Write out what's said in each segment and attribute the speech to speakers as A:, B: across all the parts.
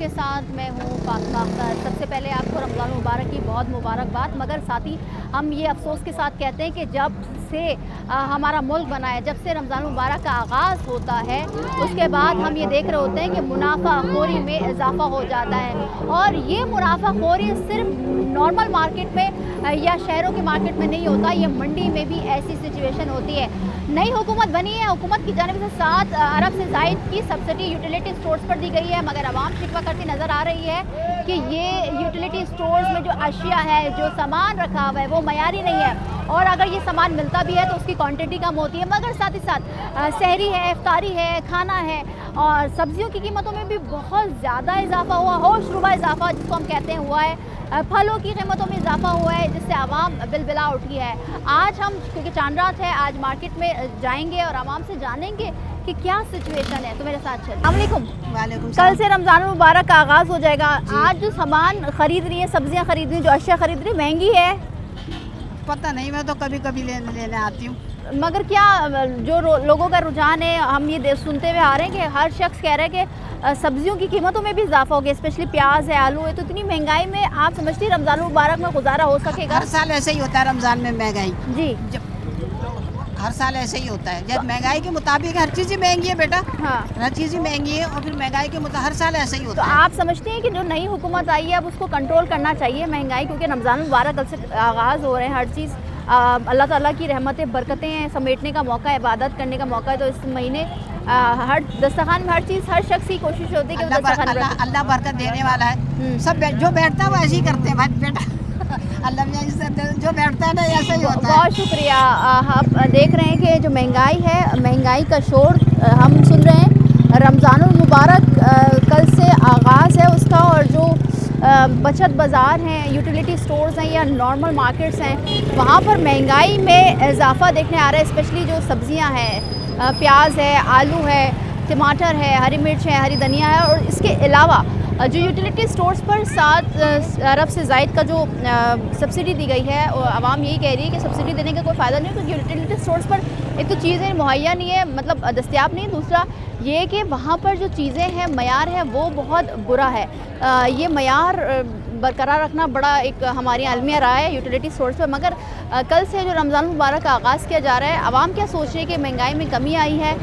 A: आपके साथ मैं हूँ फातिमा अख्तर। सबसे पहले आपको रमज़ान मुबारक की बहुत मुबारकबाद। मगर साथ ही हम ये अफसोस के साथ कहते हैं कि जब से हमारा मुल्क बना है, जब से रमज़ान मुबारक का आगाज़ होता है, उसके बाद हम ये देख रहे होते हैं कि मुनाफाखोरी में इजाफ़ा हो जाता है। और ये मुनाफाखोरी सिर्फ नॉर्मल मार्केट में या शहरों के मार्केट में नहीं होता, ये मंडी में भी ऐसी सिचुएशन होती है। नई हुकूमत बनी है, हुकूमत की जानिब से 7 अरब से ज़ायद की सब्सिडी यूटिलिटी स्टोर्स पर दी गई है, मगर आवाम शिकवा करती नज़र आ रही है कि ये यूटिलिटी स्टोर्स में जो अशिया है, जो सामान रखा हुआ है, वो मयारी नहीं है। और अगर ये सामान मिलता भी है तो उसकी क्वांटिटी कम होती है। मगर साथ ही साथ सहरी है, इफ्तारी है, खाना है, और सब्जियों की कीमतों में भी बहुत ज़्यादा इजाफा हुआ, होशरुबा इजाफा जिसको हम कहते हैं हुआ है। फलों की कीमतों में इजाफा हुआ है, जिससे आवाम बिलबिला उठी है। आज हम, क्योंकि चांद रात है, आज मार्केट में जाएंगे और आवाम से जानेंगे कि क्या सिचुएशन है। तो मेरे साथ चलिए। अस्सलाम वालेकुम। कल से रमज़ान मुबारक का आगाज़ हो जाएगा। आज जो सामान खरीद रही है, सब्जियां खरीद रही है, जो अशिया खरीद रही है, महंगी है?
B: पता नहीं, मैं तो कभी कभी लेने आती हूँ।
A: मगर क्या जो लोगों का रुझान है, हम ये सुनते हुए आ रहे हैं कि हर शख्स कह रहा है कि सब्जियों की कीमतों में भी इजाफा हो गया, स्पेशली प्याज है, आलू है। तो इतनी महंगाई में आप समझती हैं रमज़ान मुबारक में गुजारा हो सकेगा?
B: हर साल ऐसे ही होता है रमज़ान में महंगाई।
A: जी,
B: हर साल ऐसे ही होता है। जब महंगाई के मुताबिक हर चीज़ ही महंगी है बेटा।
A: हाँ।
B: हर चीज़ ही महंगी है और फिर महंगाई के मुताबिक हर साल ऐसे ही
A: तो
B: होता है।
A: आप समझते हैं कि जो नई हुकूमत आई है अब उसको कंट्रोल करना चाहिए महंगाई, क्योंकि रमज़ान मुबारक कल से आगाज़ हो रहे हैं, हर चीज़ अल्लाह ताला की रहमतें बरकतें हैं, समेटने का मौका है, इबादत करने का मौका है। तो इस महीने हर दस्तरखान में हर चीज़, हर शख्स की कोशिश होती है कि
B: अल्लाह बरकत देने वाला है। सब जो बैठता है वो ऐसे ही करते हैं भाई बेटा। अल्लाह जो बैठता है ना ऐसा ही होता है।
A: बहुत शुक्रिया। आप देख रहे हैं कि जो महंगाई है, महंगाई का शोर हम सुन रहे हैं। रमज़ान मुबारक कल से आगाज़ है उसका, और जो बचत बाज़ार हैं, यूटिलिटी स्टोर्स हैं या नॉर्मल मार्केट्स हैं, वहाँ पर महंगाई में इजाफा देखने आ रहा है। स्पेशली जो सब्ज़ियाँ हैं, प्याज है, आलू है, टमाटर है, हरी मिर्च है, हरी धनिया है। और इसके अलावा जो यूटिलिटी स्टोर्स पर 7 अरब से ज़ायद का जो सब्सिडी दी गई है, और आवाम यही कह रही है कि सब्सिडी देने का कोई फ़ायदा नहीं, क्योंकि यूटिलिटी स्टोर्स पर एक तो चीज़ें मुहैया नहीं है, मतलब दस्तयाब नहीं। दूसरा ये कि वहाँ पर जो चीज़ें हैं, मयार है वो बहुत बुरा है। ये मयार बरकरार रखना बड़ा एक हमारी अलमिया रहा है यूटिलिटी स्टोर्स पर। मगर कल से जो रमज़ान मुबारक का आगाज़ किया जा रहा है, आवाम क्या सोच रही है कि महंगाई में कमी आई है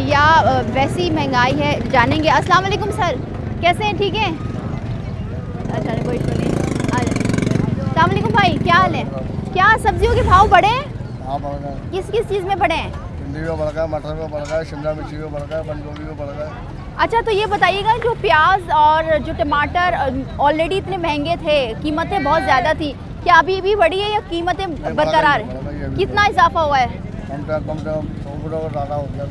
A: या वैसी महंगाई है, जानेंगे। अस्सलाम वालेकुम सर, कैसे हैं? ठीक हैं? अच्छा, कोई इशू नहीं। अस्सलाम वालेकुम भाई, क्या हाल है? क्या सब्जियों के भाव बढ़े हैं?
C: हाँ बढ़ गए।
A: किस किस चीज़ में बढ़े हैं?
C: भिंडी में बढ़ गया, मटर में बढ़ गया, शिमला मिर्ची में बढ़ गया, बंद गोभी में बढ़ गया।
A: अच्छा, तो ये बताइएगा, जो प्याज और जो टमाटर ऑलरेडी इतने महंगे थे, कीमतें बहुत ज़्यादा थी, क्या अभी भी बढ़ी है या कीमतें बरकरार है? कितना इजाफा हुआ है?
C: कम से कम 100 ज़्यादा हो गया।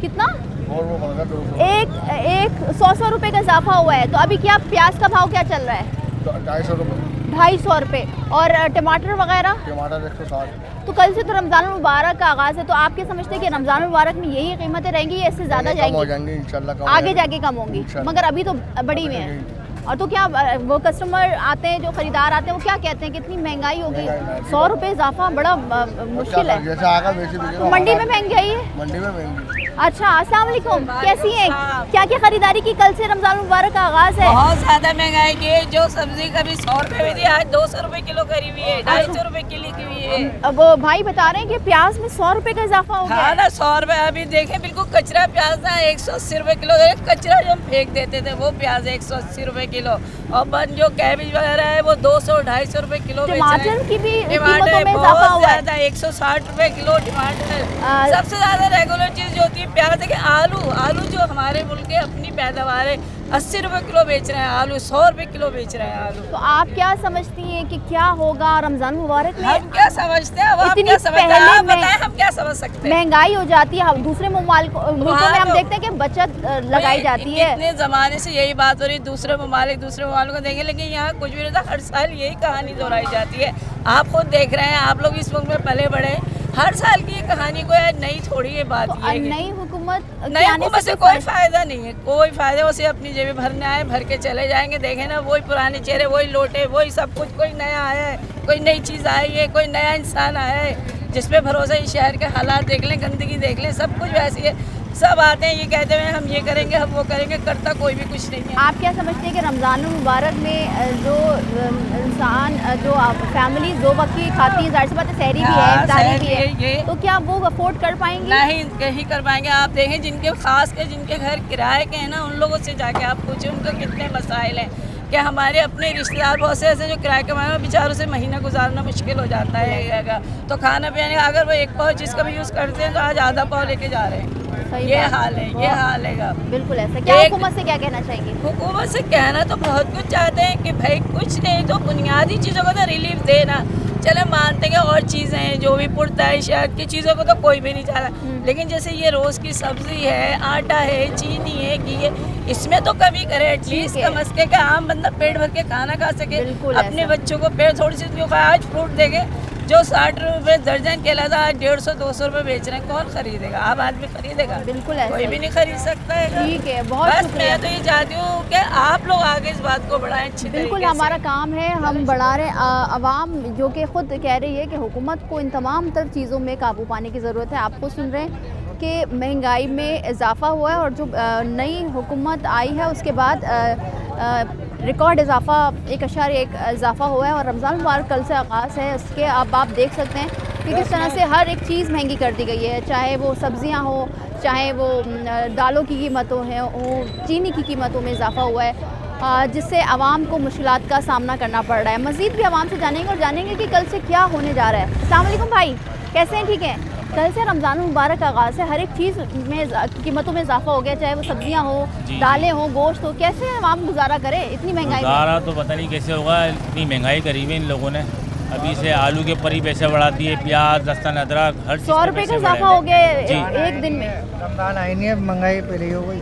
A: कितना?
C: और वो बढ़ गया 200।
A: एक 100 रुपये का इजाफा हुआ है। तो अभी क्या प्याज का भाव क्या चल रहा है?
C: 250 रुपये।
A: 250 रुपये। और टमाटर वगैरह?
C: टमाटर 160।
A: तो कल से तो रमज़ान मुबारक का आगाज़ है, तो आप क्या समझते हैं कि रमज़ान मुबारक में यही कीमतें रहेंगी या इससे ज़्यादा
C: कम हो
A: जाएंगी?
C: जाएंगी इंशाल्लाह।
A: आगे जाके कम होंगी, मगर अभी तो बड़ी हुई है। और तो क्या वो कस्टमर आते हैं, जो ख़रीदार आते हैं, वो क्या कहते हैं कि इतनी महंगाई हो गई, 100 रुपये इजाफा बड़ा मुश्किल है।
C: जैसे आगा वैसे
A: तो मंडी में महंगाई है?
C: मंडी में महंगी।
A: अच्छा, अस्सलाम वालेकुम, कैसी हैं? क्या क्या खरीदारी की कल से रमज़ान मुबारक का आगाज़ है?
D: बहुत ज्यादा महंगाई की है। जो सब्जी कभी 100 रुपए में थी, आज 200 रुपए किलो करी हुई है, 250 रुपए किलो की हुई है।
A: अब भाई बता रहे हैं कि प्याज में 100 रुपये का इजाफा हो गया
D: हाँ
A: है।
D: ना, 100 रुपए अभी देखे, बिल्कुल कचरा प्याज था 180 रुपए किलो। कचरा जो हम फेंक देते थे वो प्याज 180 रुपए किलो, और बन जो कैबेज वगैरह है वो 200-250 रुपए किलो बेच रहे
A: टमाटर
D: हैं।
A: की भी
D: टमाटर
A: कीमतों में इजाफा
D: बहुत
A: हुआ है।
D: ज्यादा 160 रुपए किलो टमाटर। सबसे ज्यादा रेगुलर चीज जो होती है प्याज है कि आलू जो हमारे मुल्क के अपनी पैदावार है, 80 रुपए किलो बेच रहे हैं आलू, 100 रुपए किलो बेच रहे हैं आलू।
A: तो आप क्या समझती हैं कि क्या होगा रमज़ान मुबारक में?
D: हम क्या समझते हैं, अब आप
A: इतनी
D: क्या समझते हैं?
A: पहले
D: आप
A: में
D: बताएं, हम क्या समझ सकते हैं?
A: महंगाई हो जाती है, दूसरे मुल्कों में हम देखते हैं कि बचत लगाई जाती है।
D: इतने जमाने से यही बात हो रही, दूसरे ममालिक को देंगे, लेकिन यहाँ कुछ भी नहीं था। हर साल यही कहानी दोहराई जाती है। आप खुद देख रहे हैं, आप लोग इस मुल्क में पले बड़े, हर साल की कहानी को नई थोड़ी ये बात
A: तो
D: ये
A: नई हुकूमत
D: नई हुकूमत से कोई फायदा नहीं है, कोई फायदा। उसे अपनी जेबें भरने आए, भर के चले जाएंगे। देखे ना, वही पुराने चेहरे, वही लोटे, वही सब कुछ। कोई नया आया है, कोई नई चीज़ आई है, कोई नया इंसान आया है जिस पे भरोसा। इस शहर के हालात देख लें, गंदगी देख लें, सब कुछ वैसी है। सब आते हैं, ये कहते हैं हम ये करेंगे, हम वो करेंगे, करता कोई भी कुछ नहीं है।
A: आप क्या समझते हैं कि रमज़ान मुबारक में जो इंसान जो फैमिली 2 वक्त की खाती है, ज़ाहिर सी बात है सहरी भी है, इफ्तारी भी है, तो क्या वो अफोर्ड कर पाएंगे?
D: नहीं, कहीं कर पाएंगे। आप देखें जिनके खास के जिनके घर किराए के हैं ना, उन लोगों से जाके आप पूछें उनका कितने मसाइल हैं। कि हमारे अपने रिश्तेदार बहुत से ऐसे जो किराए के मामले में बेचारों से महीना गुजारना मुश्किल हो जाता है। तो खाना पीने अगर वो 1 पाव जिसका भी यूज़ करते हैं तो आज आधा पाव लेके जा रहे हैं। ये हाल है, ये हाल है।
A: बिल्कुल ऐसा। क्या हुकूमत से क्या कहना चाहेंगे?
D: हुकूमत से कहना तो बहुत कुछ चाहते हैं कि भाई कुछ नहीं तो बुनियादी चीज़ों को तो रिलीफ देना। चले मानते हैं और चीज़ें हैं जो भी पुरता है, शहद की चीज़ों को तो कोई भी नहीं चाहता, लेकिन जैसे ये रोज़ की सब्ज़ी है, आटा है, चीनी है, घी है, इसमें तो कमी करे एटलीस्ट। कम से कम आम बंदा पेट भर के खाना खा सके, अपने बच्चों को पेट थोड़ी सी आज फ्रूट देंगे जो 60 रुपए दर्जन केला था, आज 150-200 रुपए बेच रहे हैं। कौन खरीदेगा? आम आदमी खरीदेगा?
A: बिल्कुल ऐसा।
D: कोई भी नहीं खरीद सकता है।
A: ठीक है, बहुत
D: बस मैं तो ये चाहती हूँ कि आप लोग आगे इस बात को बढ़ाएं अच्छी तरीके से।
A: बिल्कुल हमारा काम है, हम बढ़ा रहे हैं। आवाम जो कि ख़ुद कह रही है कि हुकूमत को इन तमाम तर चीज़ों में काबू पाने की ज़रूरत है। आपको सुन रहे हैं कि महंगाई में इजाफ़ा हुआ है और जो नई हुकूमत आई है उसके बाद रिकॉर्ड इजाफ़ा 1.1 इजाफ़ा हुआ है। और रमज़ान मुबारक कल से आगाज़ है, उसके अब आप देख सकते हैं कि किस तरह से हर एक चीज़ महंगी कर दी गई है, चाहे वो सब्ज़ियाँ हो, चाहे वो दालों की कीमतों हैं हो, चीनी की कीमतों में इजाफ़ा हुआ है, जिससे आवाम को मुश्किलात का सामना करना पड़ रहा है। मज़ीद भी आवाम से जानेंगे और जानेंगे कि कल से क्या होने जा रहा है। अस्सलाम वालेकुम भाई, कैसे हैं? ठीक हैं। कल से रमज़ान मुबारक का आगाज़ है, हर एक चीज़ में कीमतों में इजाफा हो गया, चाहे वो सब्जियां हो, दालें हो, गोश्त हो। कैसे आवाम गुजारा करे इतनी महंगाई?
E: गुजारा तो पता नहीं कैसे होगा, इतनी महंगाई करी है इन लोगों ने। अभी से आलू के ऊपर ही पैसे बढ़ा दिए, प्याज, लहसुन, अदरक, हर
A: 100 रुपये का इजाफा हो गया एक दिन में।
F: रमज़ान आई नहीं है, महंगाई पहले ही हो गई।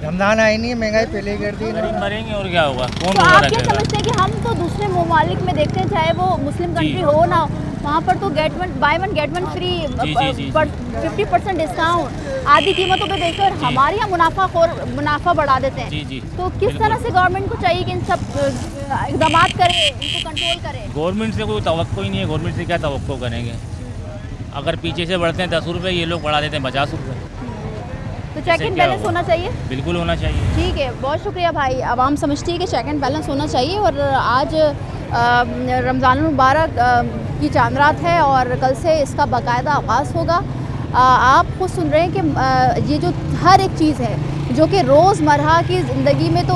F: रमज़ान आई नहीं है, महंगाई पहले ही कर दी।
E: मरेंगे और क्या होगा? कौन
A: तो आप क्या समझते हैं कि हम तो दूसरे ममालिक में देखते हैं, चाहे वो मुस्लिम कंट्री हो ना, वहाँ पर तो by one get one free, 50% discount, आधी कीमतों पे देकर हमारे यहाँ मुनाफा बढ़ा देते हैं। तो किस तरह से गवर्नमेंट को चाहिए कि इन सब इक़दाम करे, इनको कंट्रोल करे?
E: गवर्नमेंट से कोई तवक्को ही नहीं है, गवर्नमेंट से क्या तवक्को करेंगे? अगर पीछे से बढ़ते हैं 10 रुपये, ये लोग बढ़ा देते हैं 50 रुपये।
A: तो चेक एंड बैलेंस होना चाहिए।
E: बिल्कुल होना चाहिए।
A: ठीक है, बहुत शुक्रिया भाई। आवाम समझती है कि चेक एंड बैलेंस होना चाहिए। और आज रमज़ान मुबारक की चांद रात है और कल से इसका बाकायदा आगाज़ होगा। आप खुद सुन रहे हैं कि ये जो हर एक चीज़ है जो कि रोज़मर्रा की ज़िंदगी में तो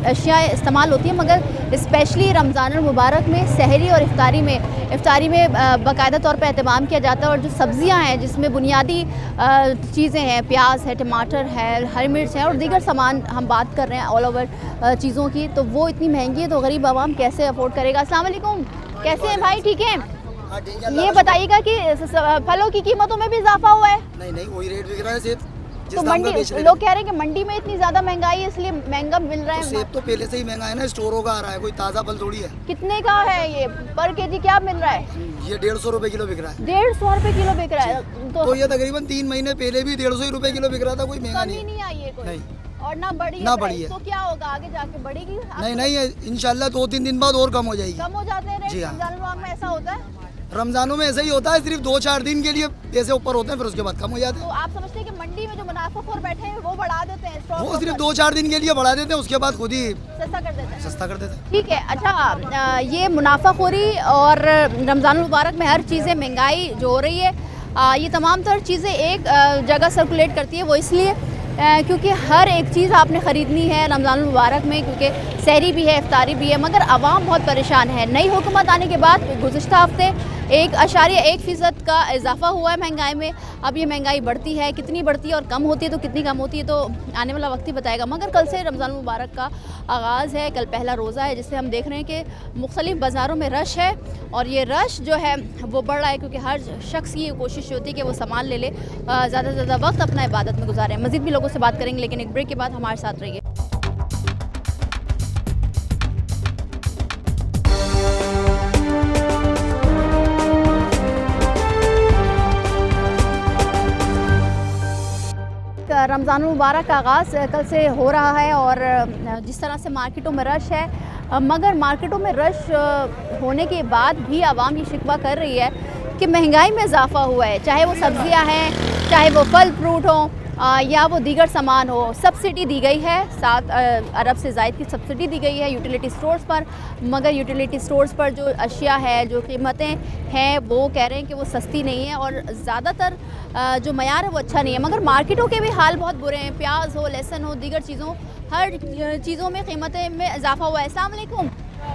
A: अशिया इस्तेमाल होती है, मगर स्पेशली रमज़ान मुबारक में सहरी और इफ्तारी में बाकायदा तौर पे एहतमाम किया जाता है। और जो सब्ज़ियां हैं जिसमें बुनियादी चीज़ें हैं, प्याज है, टमाटर है, हरी मिर्च है और दीगर सामान हम बात कर रहे हैं ऑल ओवर चीज़ों की, तो वो इतनी महंगी है तो गरीब आवाम कैसे अफोर्ड करेगा? अस्सलाम वालेकुम, कैसे हैं भाई? ठीक है। ये बताइएगा कि फलों की कीमतों में भी इजाफा हुआ है?
G: नहीं, वही रेट बिक रहा है सेब।
A: तो मंडी लोग कह रहे हैं कि मंडी में इतनी ज्यादा महंगाई है इसलिए महंगा मिल रहा है।
G: तो सेब तो पहले से ही महंगा है ना, स्टोरों का आ रहा है, कोई ताज़ा फल थोड़ी है।
A: कितने का है ये पर केजी? क्या मिल रहा है?
G: ये 150 रुपए किलो बिक रहा है।
A: 150 रुपए किलो बिक रहा है।
G: तो ये तकरीबन 3 महीने पहले भी 150 रुपए किलो बिक रहा था, कोई महंगा
A: नहीं आई है कोई।
G: नहीं,
A: और ना बढ़ी है। तो क्या होगा आगे जाके, बढ़ेगी?
G: नहीं, इंशाल्लाह 2-3 दिन बाद और कम हो जाएगी।
A: कम हो जाते हैं?
G: जी हाँ,
A: रमजान में ऐसा होता है?
G: रमजानों में ऐसा ही होता है, सिर्फ 2-4 दिन के लिए पैसे ऊपर होते हैं, फिर उसके बाद कम हो जाते हैं।
A: तो आप समझते हैं कि मंडी में जो मुनाफाखोर बैठे हैं वो बढ़ा देते हैं?
G: वो सिर्फ 2-4 दिन के लिए बढ़ा देते हैं, उसके बाद खुद ही
A: सस्ता कर देते हैं। ठीक है। अच्छा, ये मुनाफाखोरी और रमज़ान मुबारक में हर चीज़ें महंगाई जो हो रही है, ये तमाम तर चीज़ें एक जगह सर्कुलेट करती है। वो इसलिए क्योंकि हर एक चीज़ आपने ख़रीदनी है रमज़ान मुबारक में, क्योंकि सहरी भी है, इफ्तारी भी है, मगर आवाम बहुत परेशान है। नई हुकूमत आने के बाद गुज़िश्ता हफ्ते 1.1% का इजाफा हुआ है महंगाई में। अब ये महंगाई बढ़ती है, कितनी बढ़ती है और कम होती है तो कितनी कम होती है तो आने वाला वक्त ही बताएगा। मगर कल से रमज़ान मुबारक का आगाज़ है, कल पहला रोज़ा है, जिससे हम देख रहे हैं कि मुख्तलिफ़ बाज़ारों में रश है और ये रश जो है वो बढ़ रहा है, क्योंकि हर शख्स की कोशिश होती है कि वो सामान ले ले, ज़्यादा से ज़्यादा वक्त अपना इबादत में गुजारें। मज़ीद भी लोगों से बात करेंगे, लेकिन एक ब्रेक के बाद हमारे साथ रहिए। रमज़ान मुबारक का आगाज़ कल से हो रहा है और जिस तरह से मार्केटों में रश है, मगर मार्केटों में रश होने के बाद भी आवाम ये शिकवा कर रही है कि महंगाई में इजाफा हुआ है, चाहे वो सब्जियां हैं, चाहे वो फल फ्रूट हों या वो दीगर सामान हो। सब्सिडी दी गई है, 7 अरब से ज़ायद की सब्सिडी दी गई है यूटिलिटी स्टोर्स पर, मगर यूटिलिटी स्टोर्स पर जो अशिया है, जो कीमतें हैं, वो कह रहे हैं कि वो सस्ती नहीं है और ज़्यादातर जो मयार है वो अच्छा नहीं है। मगर मार्केटों के भी हाल बहुत बुरे हैं, प्याज हो, लहसुन हो, दीगर चीज़ों, हर चीज़ों में कीमतें में इजाफा हुआ है। अस्सलाम वालेकुम,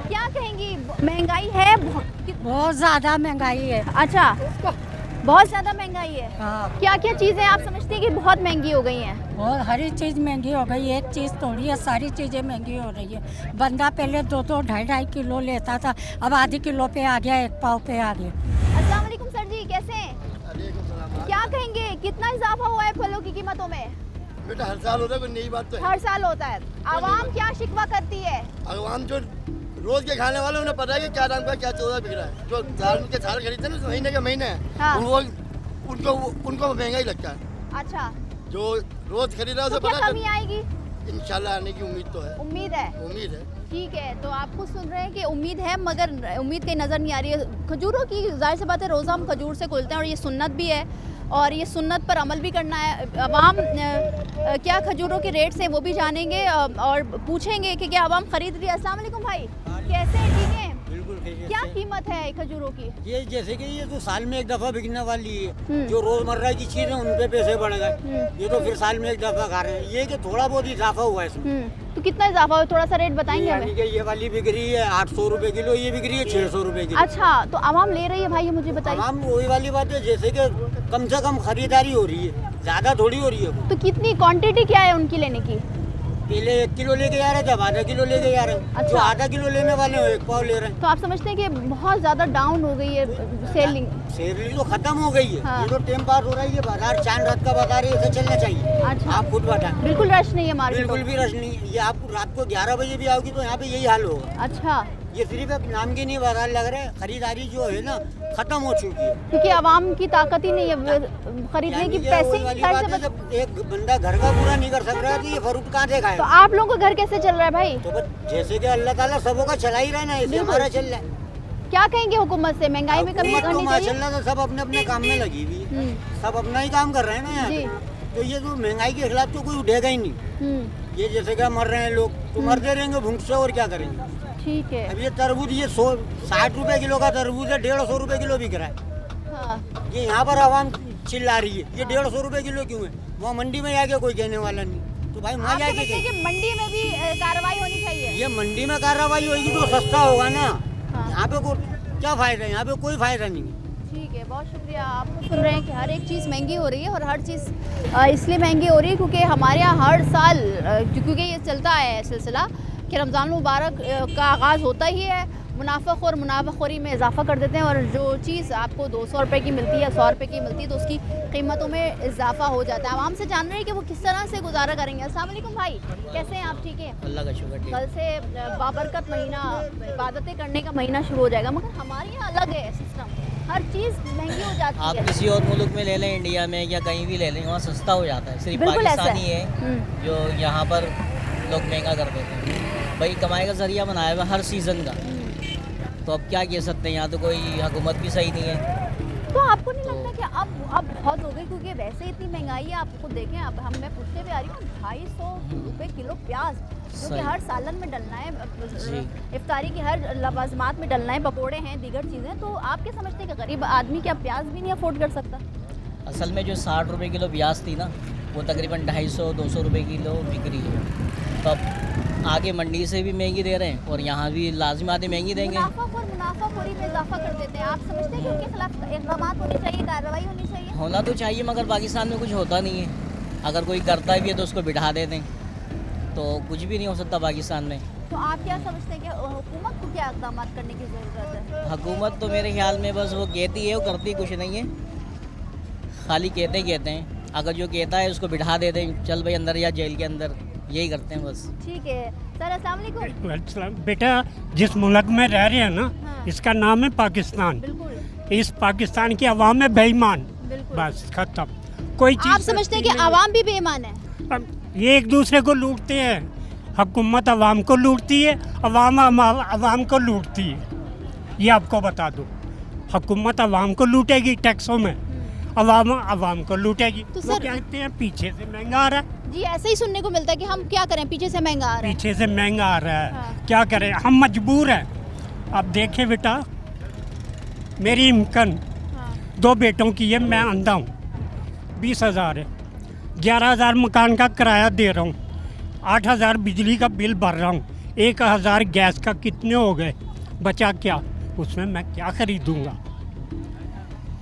A: क्या कहेंगी, महंगाई है
H: बहुत ज़्यादा महंगाई है।
A: अच्छा, बहुत ज़्यादा महंगाई है।
H: हाँ,
A: क्या क्या चीज़ें आप समझती हैं कि बहुत महंगी हो गई हैं?
H: और हर एक चीज़ महंगी हो गई, एक चीज़ थोड़ी है, सारी चीज़ें महंगी हो रही है। बंदा पहले 2-2, 2.5 किलो लेता था, अब आधी किलो पे आ गया, 1 पाव पे आ गया।
A: अस्सलाम वालेकुम सर जी, कैसे हैं? क्या कहेंगे, कितना इजाफा हुआ है फलों की कीमतों में?
G: बेटा हर साल होता है, कोई नई बात तो है।
A: हर साल होता है। आवाम क्या शिकवा करती है?
G: अगवाम जो रोज के खाने वाले उन्हें पता है कि क्या दाम का क्या चौदह बिक रहा है। जो साल के साल खरीदते हैं ना, महीने के महीने
A: हाँ।
G: उनको महंगाई लगता है।
A: अच्छा,
G: जो रोज खरीद रहा है
A: तो
G: उसे
A: क्या
G: पता
A: कमी आएगी?
G: है इंशाल्लाह आने की उम्मीद तो है।
A: उम्मीद है।
G: उम्मीद है।
A: ठीक है, तो आप खुद सुन रहे हैं कि उम्मीद है, मगर उम्मीद कहीं नज़र नहीं आ रही है। खजूरों की जाहिर सी बात है, रोज़ा हम खजूर से खुलते हैं और ये सुन्नत भी है और ये सुन्नत पर अमल भी करना है। अवाम क्या खजूरों के रेट्स हैं वो भी जानेंगे और पूछेंगे कि क्या अवाम खरीद रही है। अस्सलाम वालेकुम भाई, कैसे हैं, ठीक हैं?
I: बिल्कुल ठीक है।
A: क्या कीमत है खजूरों की?
I: ये जैसे कि ये तो साल में एक दफा बिकने वाली है,
A: हम्म।
I: जो रोजमर्रा की चीजें उन पे पैसे बढ़ गए, ये तो फिर साल में एक दफा खा रहे हैं। ये कि थोड़ा बहुत इजाफा हुआ है इसमें।
A: तो कितना इजाफा हुआ, थोड़ा सा रेट बताएंगे
I: यानी
A: हमें?
I: कि ये वाली बिक रही है 800 रुपए किलो, ये बिक रही है 600 रुपए किलो।
A: अच्छा, तो आवाम ले रही है भाई, ये मुझे बताइए।
I: तमाम वही वाली बात है, जैसे कि कम से कम खरीदारी हो रही है, ज्यादा थोड़ी हो रही है।
A: तो कितनी क्वांटिटी क्या है उनकी लेने की?
I: पहले 1 किलो लेके जा रहे थे, अब आधा किलो लेके जा रहे हैं।
A: अच्छा।
I: जो आधा किलो लेने वाले हैं 1 पाव ले रहे हैं।
A: तो आप समझते हैं कि बहुत ज़्यादा डाउन हो गई है सेलिंग?
I: सेलिंग तो खत्म हो गई है।
A: हाँ।
I: ये तो टाइम पास हो रहा है, ये बाजार चांद रात का बाजार है, इसे चलना चाहिए।
A: अच्छा।
I: आप खुद बताएं।
A: बिल्कुल रश नहीं है मार्केट?
I: बिल्कुल भी रश नहीं है। ये आप रात को 11 बजे भी आओगी तो यहाँ पे यही हाल होगा।
A: अच्छा,
I: ये सिर्फ एक नाम के नहीं बाजार लग रहे हैं, खरीदारी जो है ना खत्म हो चुकी है।
A: क्योंकि आवाम की ताकत ही नहीं है खरीदने की,
I: यानी कि
A: पैसे
I: वही
A: ही
I: वाली
A: खर्च
I: बात
A: से
I: है, जब एक बंदा घर का पूरा नहीं कर सक रहा है तो ये फरूट कहाँ से
A: तो
I: खाएगा?
A: आप लोगों का घर कैसे चल रहा है भाई?
I: तो बस जैसे कि अल्लाह ताला सबों का चला ही रहा है ना, ऐसे
A: बिल्कुल।
I: हमारा चल रहा है।
A: क्या कहेंगे हुकूमत से, महंगाई में कमी
I: हुकूमत तो
A: करनी चाहिए?
I: माशाल्लाह तो सब अपने अपने काम में लगी हुई है, सब अपना ही काम कर रहे हैं ना यहाँ
A: जी।
I: पे। तो ये तो महंगाई के खिलाफ तो कोई उठेगा ही नहीं।
A: हम्म,
I: ये जैसे कि मर रहे हैं लोग, तो मरते रहेंगे भूख से, और क्या करेंगे?
A: ठीक है।
I: अब ये तरबूज, ये 60 रुपए किलो का तरबूज है, 150 रुपए किलो बिक रहा है।
A: हाँ,
I: ये यहाँ पर आवाम चिल्ला रही है, ये 150 रुपए किलो क्यों है? वहाँ मंडी में जाके कोई कहने वाला नहीं, तो भाई वहाँ
A: आप
I: जाके
A: समझते हैं
I: कहें।
A: कि मंडी में भी कार्रवाई होनी चाहिए?
I: ये मंडी में कार्रवाई होगी तो सस्ता होगा ना।
A: हाँ।
I: यहाँ पे क्या फायदा है? यहाँ पे कोई फायदा नहीं है।
A: ठीक है, बहुत शुक्रिया। आप सुन रहे हैं कि हर एक चीज़ महंगी हो रही है और हर चीज़ इसलिए महंगी हो रही है क्योंकि हमारे यहाँ हर साल क्योंकि ये चलता है सिलसिला कि रमज़ान मुबारक का आगाज़ होता ही है, मुनाफ़ाखोर मुनाफ़ाखोरी में इजाफा कर देते हैं और जो चीज़ आपको 200 रुपये की मिलती है, 100 रुपये की मिलती है, तो उसकी कीमतों में इजाफा हो जाता है। आवाम से जान रहे हैं कि वो किस तरह से गुजारा करेंगे। अस्सलाम वालेकुम भाई, कैसे हैं आप, ठीक है?
I: अल्लाह का शुक्र।
A: कल से बाबरकत महीना, इबादतें करने का महीना शुरू हो जाएगा, मगर हमारे यहाँ अलग है सिस्टम, हर चीज़ महंगी हो जाती
J: आप
A: है।
J: किसी और मुल्क में ले लें, इंडिया में या कहीं भी ले लें, वहाँ सस्ता हो जाता है। सिर्फ
A: बिल्कुल ऐसा
J: पाकिस्तानी
A: है।
J: है जो यहाँ पर लोग महंगा कर देते हैं। भाई कमाई का जरिया बनाया हुआ हर सीज़न का, तो अब क्या कह सकते हैं, यहाँ तो कोई हुकूमत भी सही नहीं है।
A: तो आपको नहीं लगता कि अब बहुत हो गई, क्योंकि वैसे इतनी महंगाई है, आप खुद देखें, अब मैं पूछते भी आ रही हूँ 250 रुपये किलो प्याज, जो कि
J: सही।
A: हर सालन में डलना है,
J: जी।
A: इफ्तारी की हर लवाजमात में डलना है, पकोड़े हैं, दीगर चीज़ें, तो आप क्या समझते हैं कि गरीब आदमी क्या प्याज भी नहीं अफोर्ड कर सकता?
J: असल में जो 60 रुपये किलो प्याज थी ना, वो तकरीबन 250-200 रुपये किलो बिक रही है। तो अब आगे मंडी से भी महंगी दे रहे हैं और यहाँ भी लाजिम आते महंगी देंगे।
A: मुनाफाखोरी में इजाफा कर देते हैं। आप समझते हैं कि उनके खिलाफ इक़दाम होने चाहिए, कार्रवाई होनी चाहिए?
J: होना तो चाहिए, मगर पाकिस्तान में कुछ होता नहीं है। अगर कोई करता भी है तो उसको बिठा देते हैं, तो कुछ भी नहीं हो सकता पाकिस्तान में।
A: तो आप क्या समझते हैं कि हुकूमत को क्या इक़दाम करने की ज़रूरत है?
J: हुकूमत तो मेरे ख्याल में बस वो कहती है, वो करती कुछ नहीं है, खाली कहते हैं। अगर जो कहता है उसको बिठा देते हैं, चल भाई अंदर या जेल के अंदर, यही करते हैं बस।
A: ठीक है सर, अस्सलाम वालेकुम।
K: बेटा जिस मुल्क में रह रहे हैं ना,
A: हाँ।
K: इसका नाम है पाकिस्तान।
A: बिल्कुल।
K: इस पाकिस्तान की अवाम है बेईमान,
A: बिल्कुल।
K: बस खत्म। कोई चीज़
A: आप समझते हैं कि आवाम भी बेईमान है?
K: ये एक दूसरे को लूटते हैं, हुकूमत अवाम को लूटती है, अवाम को लूटती है। ये आपको बता दूँ, हुकूमत आवाम को लूटेगी टैक्सों में, आवाम को लूटेगी।
A: तो
K: वो
A: सर-
K: कहते हैं पीछे से महंगा आ रहा है,
A: जी ऐसे ही सुनने को मिलता है कि हम क्या करें, पीछे से महंगा आ रहा है।
K: पीछे से महंगा आ रहा है,
A: हाँ।
K: क्या करें, हम मजबूर हैं। अब देखे बेटा, मेरी इनकम
A: हाँ।
K: 2 बेटों की है, मैं अंधा हूँ, 20,000 है, 11,000 मकान का किराया दे रहा हूँ, 8,000 बिजली का बिल भर रहा हूँ, 1,000 गैस का, कितने हो गए, बचा क्या, उसमें मैं क्या खरीदूँगा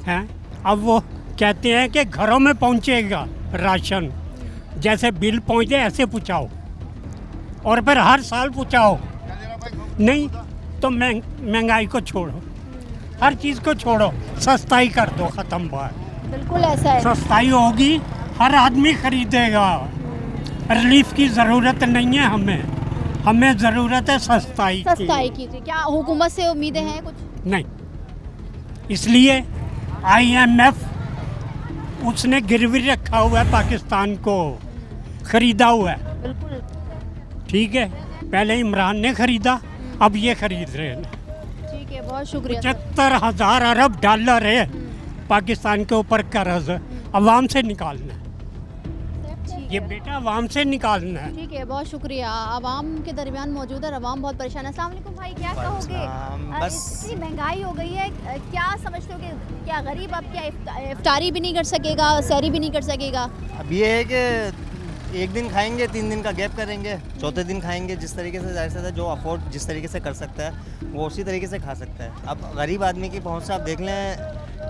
K: हैं। अब वो कहते हैं कि घरों में पहुँचेगा राशन, जैसे बिल पहुँचे ऐसे पूछाओ, और फिर हर साल पूछाओ, नहीं तो महंगाई को छोड़ो, हर चीज़ को छोड़ो, सस्ताई कर दो, ख़त्म बात।
A: बिल्कुल ऐसा है।
K: सस्ताई होगी, हर आदमी खरीदेगा। रिलीफ की ज़रूरत नहीं है हमें ज़रूरत है सस्ताई
A: की थी। क्या हुकूमत से उम्मीदें हैं कुछ?
K: नहीं, इसलिए IMF उसने गिरवी रखा हुआ है, पाकिस्तान को खरीदा हुआ है।
A: बिल्कुल
K: ठीक है, पहले इमरान ने खरीदा, अब ये खरीद रहे हैं।
A: ठीक है, बहुत शुक्रिया सर।
K: 75,000 अरब डॉलर है पाकिस्तान के ऊपर कर्ज, अवाम से निकालना है, ये बेटा अवाम से निकालना है।
A: ठीक है, बहुत शुक्रिया। आवाम के दरमियान मौजूद है, आवाम बहुत परेशान है। अस्सलाम वालेकुम भाई, क्या कहोगे? इतनी महंगाई हो गई है, क्या समझते हो कि क्या गरीब अब क्या इफ्तारी भी नहीं कर सकेगा, सहरी भी नहीं कर सकेगा?
L: अब ये है कि एक दिन खाएंगे, 3 दिन का गैप करेंगे, चौथे दिन खाएंगे, जिस तरीके से जाहिर सा जो अफोर्ड जिस तरीके से कर सकता है वो उसी तरीके से खा सकता है। अब गरीब आदमी की पहुंच से आप देख लें,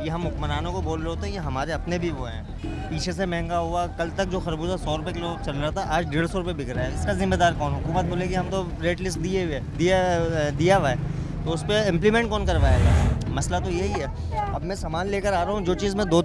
L: ये हम हुक्मरानों को बोल रहे होते हैं, ये हमारे अपने भी वो हैं, पीछे से महंगा हुआ। कल तक जो खरबूजा 100 रुपये किलो चल रहा था, आज 150 रुपये बिक रहा है। इसका जिम्मेदार कौन? हुकूमत बोलेगी हम तो रेट लिस्ट दिया हुआ है, तो उस पर इम्प्लीमेंट कौन करवाएगा? मसला तो यही है। अब मैं सामान लेकर आ रहा हूँ, जो चीज़ मैं 2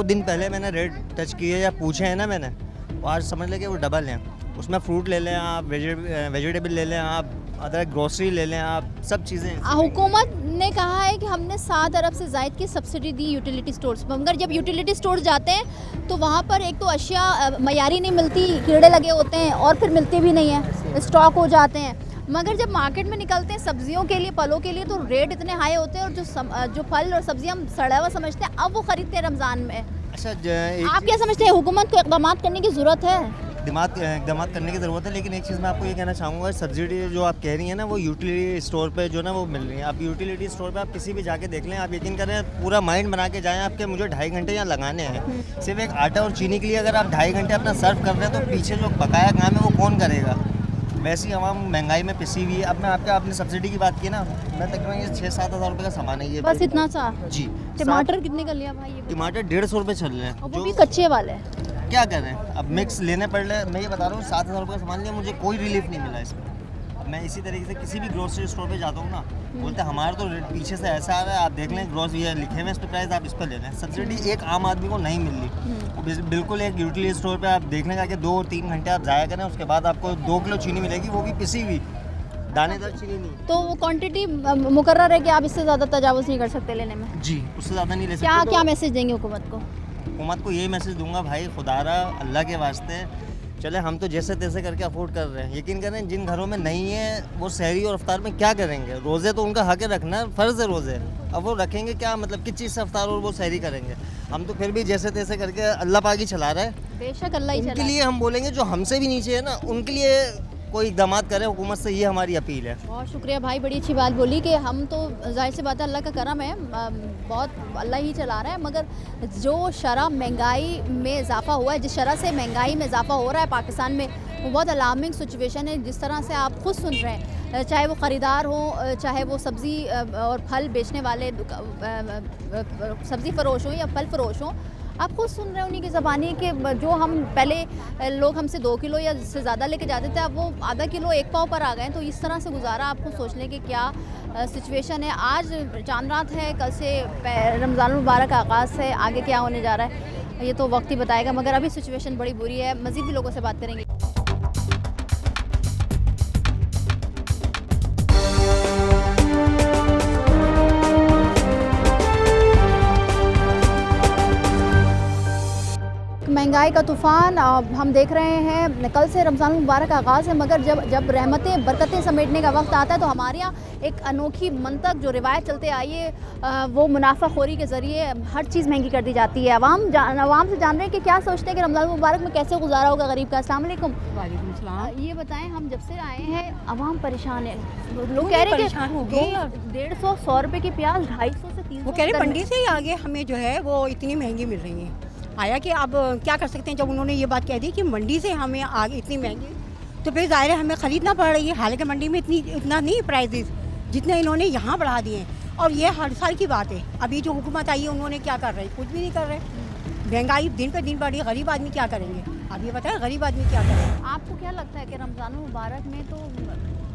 L: दिन पहले मैंने रेट टच किए या पूछे हैं ना मैंने, तो आज समझ लें कि वो डबल हैं। उसमें फ्रूट ले लें आप, वेजिटेबल ले लें आप, अदर ग्रोसरी ले लें आप, सब चीज़ें।
A: हुकूमत ने कहा है कि हमने 7 अरब से ज़ायद की सब्सिडी दी यूटिलिटी स्टोर्स पर, मगर जब यूटिलिटी स्टोर्स जाते हैं तो वहाँ पर एक तो अशिया मयारी नहीं मिलती, कीड़े लगे होते हैं, और फिर मिलती भी नहीं है, स्टॉक हो जाते हैं। मगर जब मार्केट में निकलते हैं सब्जियों के लिए, फलों के लिए, तो रेट इतने हाई होते हैं, और जो फल और सब्जियाँ हम सड़ा हुआ समझते हैं, अब वो ख़रीदते हैं रमज़ान में।
L: अच्छा,
A: आप क्या समझते हैं, हुकूमत को इक़दाम करने की ज़रूरत है?
L: इक़दाम करने की ज़रूरत है, लेकिन एक चीज़ मैं आपको ये कहना चाहूँगा, सब्सिडी जो आप कह रही हैं ना, वो यूटिलिटी स्टोर पे जो ना वो मिल रही है। आप यूटिलिटी स्टोर पे आप किसी भी जाके देख लें, आप यकीन करें, पूरा माइंड बना के जाएं आपके मुझे 2.5 घंटे यहाँ लगाने हैं। सिर्फ एक आटा और चीनी के लिए अगर आप 2.5 घंटे अपना सर्व कर रहे हैं, तो पीछे जो बकाया काम है वो कौन करेगा? वैसे ही आवाम महंगाई में पिसी हुई है। अब मैं आपने सब्सिडी की बात की ना, मैं तकरीबन ये 6-7 हज़ार रुपये का सामान है ये,
A: बस इतना सा?
L: जी।
A: टमाटर कितने का लिया भाई?
L: टमाटर 150 रुपये चल रहे हैं,
A: वो भी कच्चे वाले।
L: क्या करें, अब मिक्स लेने पड़ रहे। मैं ये बता रहा हूँ, 7,000 रुपये का सामान लिया, मुझे कोई रिलीफ नहीं मिला इसमें। अब मैं इसी तरीके से किसी भी ग्रोसरी स्टोर पे जाता हूँ ना, बोलते हैं हमारा तो रेट पीछे से ऐसा आ रहा है, आप देख लें ग्रोसरी ये लिखे हुए हैं इस पर प्राइस, आप इस पर ले लें। सब्सिडी एक आम आदमी को नहीं मिल रही। बिल्कुल एक यूटिलिटी स्टोर पे आप देखने का कि 2-3 घंटे आप जाया करें, उसके बाद आपको 2 किलो चीनी मिलेगी, वो भी पिसी हुई, दानेदार चीनी नहीं।
A: तो वो क्वांटिटी मुकर्रर है कि आप इससे ज़्यादा तजावुज़ नहीं कर सकते लेने में?
L: जी, उससे ज़्यादा नहीं ले सकते।
A: क्या मैसेज देंगे हुकूमत को?
L: हुकूमत को यही मैसेज दूंगा, भाई खुदारा अल्लाह के वास्ते, चले हम तो जैसे तैसे करके अफोर्ड कर रहे हैं, यकीन करें जिन घरों में नहीं है वो सहरी और अफ्तार में क्या करेंगे? रोज़े तो उनका हक है रखना, फ़र्ज़ है रोज़े, अब वो रखेंगे क्या, मतलब किस चीज़ से अफ्तार और वो सहरी करेंगे? हम तो फिर भी जैसे तैसे करके अल्लाह पाक ही चला रहा है।
A: बेशक अल्लाह ही चला।
L: उनके लिए हम बोलेंगे जो हमसे भी नीचे है ना, उनके लिए कोई इक़दाम करे हुकूमत से, ये हमारी अपील है।
A: बहुत शुक्रिया भाई, बड़ी अच्छी बात बोली कि हम तो जाहिर सी बात है अल्लाह का करम है, बहुत अल्लाह ही चला रहा है, मगर जो शरह महंगाई में इजाफा हुआ है, जिस शरह से महंगाई में इजाफा हो रहा है पाकिस्तान में, वो बहुत अलार्मिंग सिचुएशन है। जिस तरह से आप खुद सुन रहे हैं, चाहे वो ख़रीदार हो, चाहे वो सब्ज़ी और फल बेचने वाले सब्ज़ी फ़रोश हों या फल फ़रोश हों, आप खुद सुन रहे हैं उन्हीं की ज़बानी कि जो हम पहले लोग हमसे 2 किलो या इससे ज़्यादा लेके जाते थे, अब वो आधा किलो 1 पाव पर आ गए हैं। तो इस तरह से गुजारा, आपको सोच लें कि क्या सिचुएशन है। आज चांद रात है, कल से रमज़ान मुबारक का आगाज़ है, आगे क्या होने जा रहा है ये तो वक्त ही बताएगा, मगर अभी सिचुएशन बड़ी बुरी है। मज़ीद भी लोगों से बात करेंगे। महंगाई का तूफ़ान हम देख रहे हैं। कल से रमज़ान मुबारक का आगाज़ है, मगर जब रहमतें बरकतें समेटने का वक्त आता है तो हमारे यहाँ एक अनोखी मंतक जो रिवायत चलते आई है वो मुनाफाखोरी के ज़रिए हर चीज़ महंगी कर दी जाती है। अवाम से जान रहे हैं कि क्या सोचते हैं कि रमज़ान मुबारक में कैसे गुजारा होगा गरीब का। अस्सलाम वालेकुम।
H: वालेकुम सलाम।
A: ये बताएं, हम जब से आए हैं अवाम परेशान है, लोग कह रहे हैं कि 150-100 रुपए की प्याज 250 से 300।
H: वो कह रहे मंडी से ही आगे हमें जो है वो इतनी महंगी मिल रही है। आया कि अब क्या कर सकते हैं, जब उन्होंने ये बात कह दी कि मंडी से हमें आगे इतनी महंगी, तो फिर ज़ाहिर है हमें ख़रीदना पड़ रही है। हालांकि मंडी में इतना नहीं प्राइसेस जितने इन्होंने यहाँ बढ़ा दिए हैं, और ये हर साल की बात है। अभी जो हुकूमत आई है उन्होंने क्या कर रहे हैं, कुछ भी नहीं कर रहे। महंगाई दिन पे दिन बढ़ी, गरीब आदमी क्या करेंगे, आप ये बताएं गरीब आदमी क्या करेंगे।
A: आपको क्या लगता है कि रमज़ान मुबारक में तो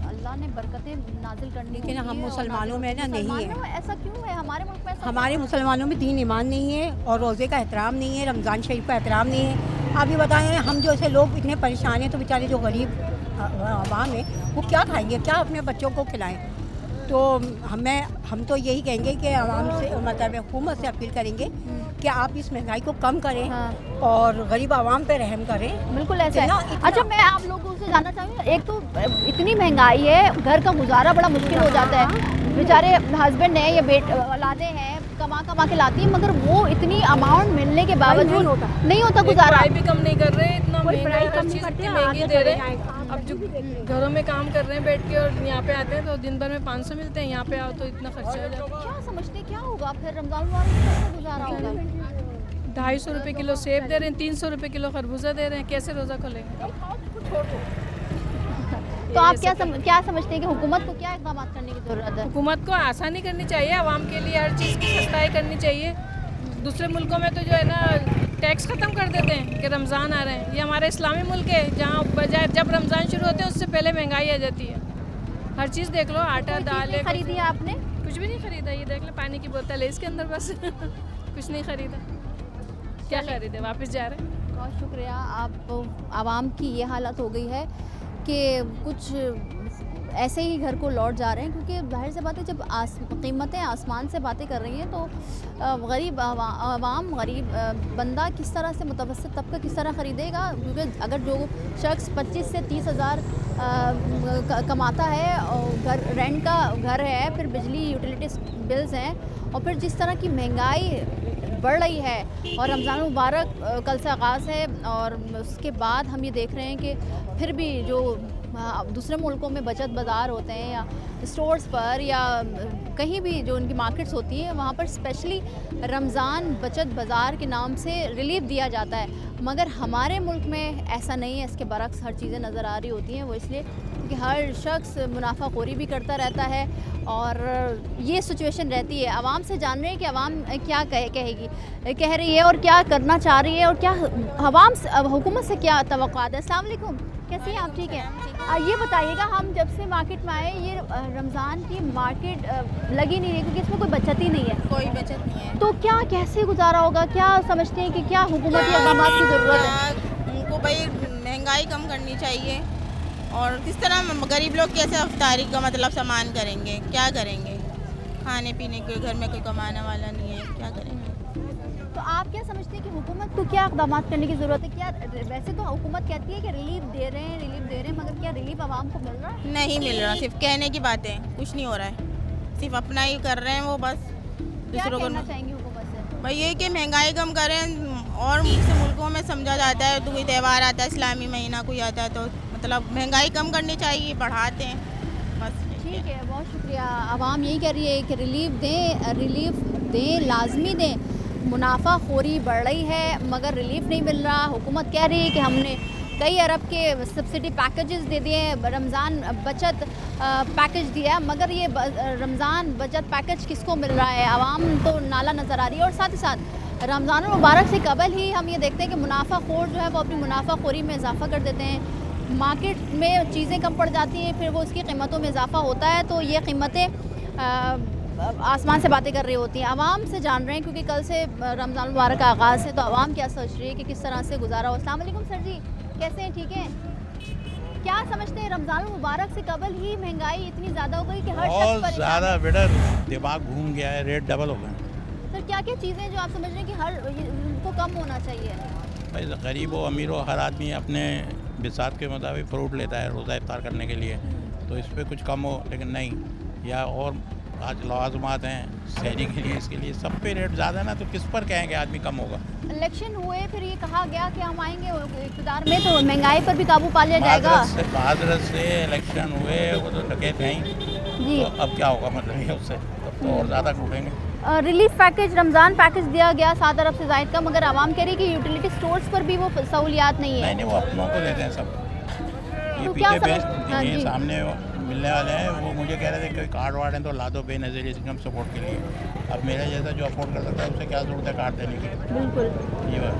A: अल्लाह ने बरकतें नाजिल करनी,
H: लेकिन हम मुसलमानों में ना नहीं है।
A: ऐसा क्यों है हमारे मुल्क में?
H: हमारे मुसलमानों में दीन ईमान नहीं है, और रोज़े का एहतराम नहीं है, रमज़ान शरीफ का एहतराम नहीं है। आप ये बताएं, हम जो ऐसे लोग इतने परेशान हैं, तो बेचारे जो गरीब आवाम है वो क्या खाएंगे, क्या अपने बच्चों को खिलाएं। तो हम तो यही कहेंगे कि आवाम से, मतलब हुकूमत से अपील करेंगे कि आप इस महंगाई को कम करें और गरीब आवाम पे रहम करें।
A: बिल्कुल ऐसा है। अच्छा, मैं आप लोगों से जानना चाहूँगी, एक तो इतनी महंगाई है, घर का गुजारा बड़ा मुश्किल हो जाता है। बेचारे हस्बैंड हैं या औलादें हैं, कमा के लाती हैं, मगर वो इतनी अमाउंट मिलने के बावजूद नहीं होता गुजारा।
D: भी कम नहीं कर रहे, इतना महंगी दे रहे हैं। अब जो घरों में काम कर रहे हैं बैठ के और यहाँ पे आते हैं तो दिन भर में 500 मिलते हैं, यहाँ पे आओ तो इतना खर्चा हो जाता है।
A: क्या समझते क्या होगा फिर रमज़ान मुबारक में, कैसे गुजारा होगा?
D: 250 रुपये किलो सेब दे रहे हैं, 300 रुपये किलो खरबूजा दे रहे हैं, कैसे रोज़ा खोलेंगे?
A: तो आप क्या समझते हैं कि हुकूमत को क्या इक़दाम करने की ज़रूरत है?
D: हुकूमत को आसानी करनी चाहिए, आवाम के लिए हर चीज़ की सस्ताई करनी चाहिए। दूसरे मुल्कों में तो जो है ना टैक्स ख़त्म कर देते हैं कि रमज़ान आ रहे हैं। ये हमारा इस्लामी मुल्क है जहाँ बजाय जब रमज़ान शुरू होते हैं उससे पहले महंगाई आ जाती है। हर चीज़ देख लो, आटा दाल है।
A: खरीदी है आपने?
D: कुछ भी नहीं खरीदा, ये देख लो पानी की बोतल है इसके अंदर बस कुछ नहीं खरीदा। क्या खरीदे, वापस जा रहे हैं।
A: बहुत शुक्रिया। आप आवाम की ये हालत हो गई है कि कुछ ऐसे ही घर को लौट जा रहे हैं, क्योंकि जाहिर सी बात है जब कीमतें आसमान से बातें कर रही हैं तो गरीब आवाम, गरीब बंदा किस तरह से, मुतवस्सित तबका किस तरह ख़रीदेगा। क्योंकि अगर जो शख्स 25 से 30 हज़ार कमाता है और रेंट का घर है, फिर बिजली यूटिलिटीज़ बिल्स हैं, और फिर जिस तरह की महंगाई बढ़ रही है, और रमज़ान मुबारक कल से आगाज़ है, और उसके बाद हम ये देख रहे हैं कि फिर भी जो दूसरे मुल्कों में बचत बाज़ार होते हैं या स्टोर्स पर या कहीं भी जो उनकी मार्केट्स होती हैं, वहाँ पर स्पेशली रमज़ान बचत बाज़ार के नाम से रिलीफ दिया जाता है। मगर हमारे मुल्क में ऐसा नहीं है, इसके बरक्स हर चीज़ें नज़र आ रही होती हैं। वो इसलिए कि हर शख्स मुनाफाखोरी भी करता रहता है, और ये सिचुएशन रहती है। आवाम से जान रहे हैं कि आवाम क्या कह रही है और क्या करना चाह रही है, और क्या हुकूमत से क्या तवक्कुआत है। अस्सलाम वालेकुम, कैसे हैं आप? ठीक है। ये बताइएगा, हम जब से मार्केट में आए, ये रमज़ान की मार्केट लगी नहीं रही क्योंकि इसमें कोई बचत ही नहीं है।
M: कोई बचत नहीं है,
A: तो क्या कैसे गुजारा होगा? क्या समझते हैं कि क्या हुकूमती इक़दाम की ज़रूरत है?
M: उनको भाई महंगाई कम करनी चाहिए, और किस तरह गरीब लोग कैसे अफ्तारी का मतलब सामान करेंगे, क्या करेंगे? खाने पीने के घर में कोई कमाने वाला नहीं है, क्या करेंगे?
A: तो आप क्या समझते हैं कि हुकूमत को क्या इक़दाम करने की ज़रूरत है? क्या वैसे तो हुकूमत कहती है कि रिलीफ दे रहे हैं, मगर क्या रिलीफ आवाम को मिल रहा है?
M: नहीं मिल रहा, सिर्फ कहने की बातें, कुछ नहीं हो रहा है, सिर्फ अपना ही कर रहे हैं वो बस। दूसरों को
A: चाहेंगे हुकूमत से
M: भाई ये कि महंगाई कम करें, और दूसरे मुल्कों में समझा जाता है, कोई त्यौहार आता है, इस्लामी महीना कोई आता है, तो मतलब महंगाई कम करनी चाहिए, बढ़ाते हैं बस।
A: ठीक है, बहुत शुक्रिया। आवाम यही कह रही है कि रिलीफ दें, लाजमी दें। मुनाफाखोरी बढ़ रही है मगर रिलीफ नहीं मिल रहा। हुकूमत कह रही है कि हमने कई अरब के सब्सिडी पैकेजेस दे दिए हैं, रमज़ान बचत पैकेज दिया है, मगर ये रमज़ान बचत पैकेज किसको मिल रहा है? आवाम तो नाला नज़र आ रही है। और साथ ही साथ रमज़ान मुबारक से कबल ही हम ये देखते हैं कि मुनाफाखोर जो है वो अपनी मुनाफाखोरी में इजाफ़ा कर देते हैं। मार्केट में चीज़ें कम पड़ जाती हैं, फिर वो उसकी कीमतों में इजाफ़ा होता है, तो ये कीमतें आसमान से बातें कर रही होती हैं। आवाम से जान रहे हैं क्योंकि कल से रमज़ान मुबारक का आगाज़ है, तो आवाम क्या सोच रही है कि किस तरह से गुजारा हो। अस्सलाम वालेकुम सर जी, कैसे हैं? ठीक हैं। क्या समझते हैं रमज़ान मुबारक से कबल ही महंगाई इतनी ज़्यादा हो गई कि हर शख्स
N: बहुत ज़्यादा बेटा दिमाग घूम गया है, रेट डबल हो गए।
A: सर क्या क्या चीज़ें जो आप समझ रहे हैं कि हर उनको कम होना चाहिए?
N: भाई गरीब हो अमीर हो हर आदमी अपने बिसात के मुताबिक फ्रूट लेता है रोज़ा इफ्तार करने के लिए, तो इस पर कुछ कम हो, लेकिन नहीं, या और आज लवाजमात हैं शहरी के लिए, इसके लिए सब पे रेट ज़्यादा है ना, तो किस पर कहें कि आदमी कम होगा।
A: इलेक्शन हुए फिर ये कहा गया कि हम आएंगे इक़्तिदार में तो महंगाई पर भी काबू पा लिया जाएगा।
N: माजरत से इलेक्शन हुए वो तो लगे नहीं
A: जी,
N: तो अब क्या होगा, मतलब ये उससे तो और ज़्यादा कूटेंगे।
A: रिलीफ पैकेज, रमज़ान पैकेज दिया गया 7 अरब से ज़ायद का, मगर आवाम कह रही है कि यूटिलिटी स्टोर्स पर भी वो सहूलियात नहीं है।
N: नहीं, वो अपनों को देते हैं सब। ये
A: तो क्या
N: पीछे ये
A: जी।
N: सामने मिलने वाले हैं, वो मुझे कह रहे थे कोई कार्ड वार्ड हैं तो ला दो बेनज़ीर इनकम सपोर्ट के लिए। अब मेरा जैसा जो अफोर्ड कर सकता है उसे क्या ज़रूरत है कार्ड देने की।
A: बिल्कुल।
N: ये बात।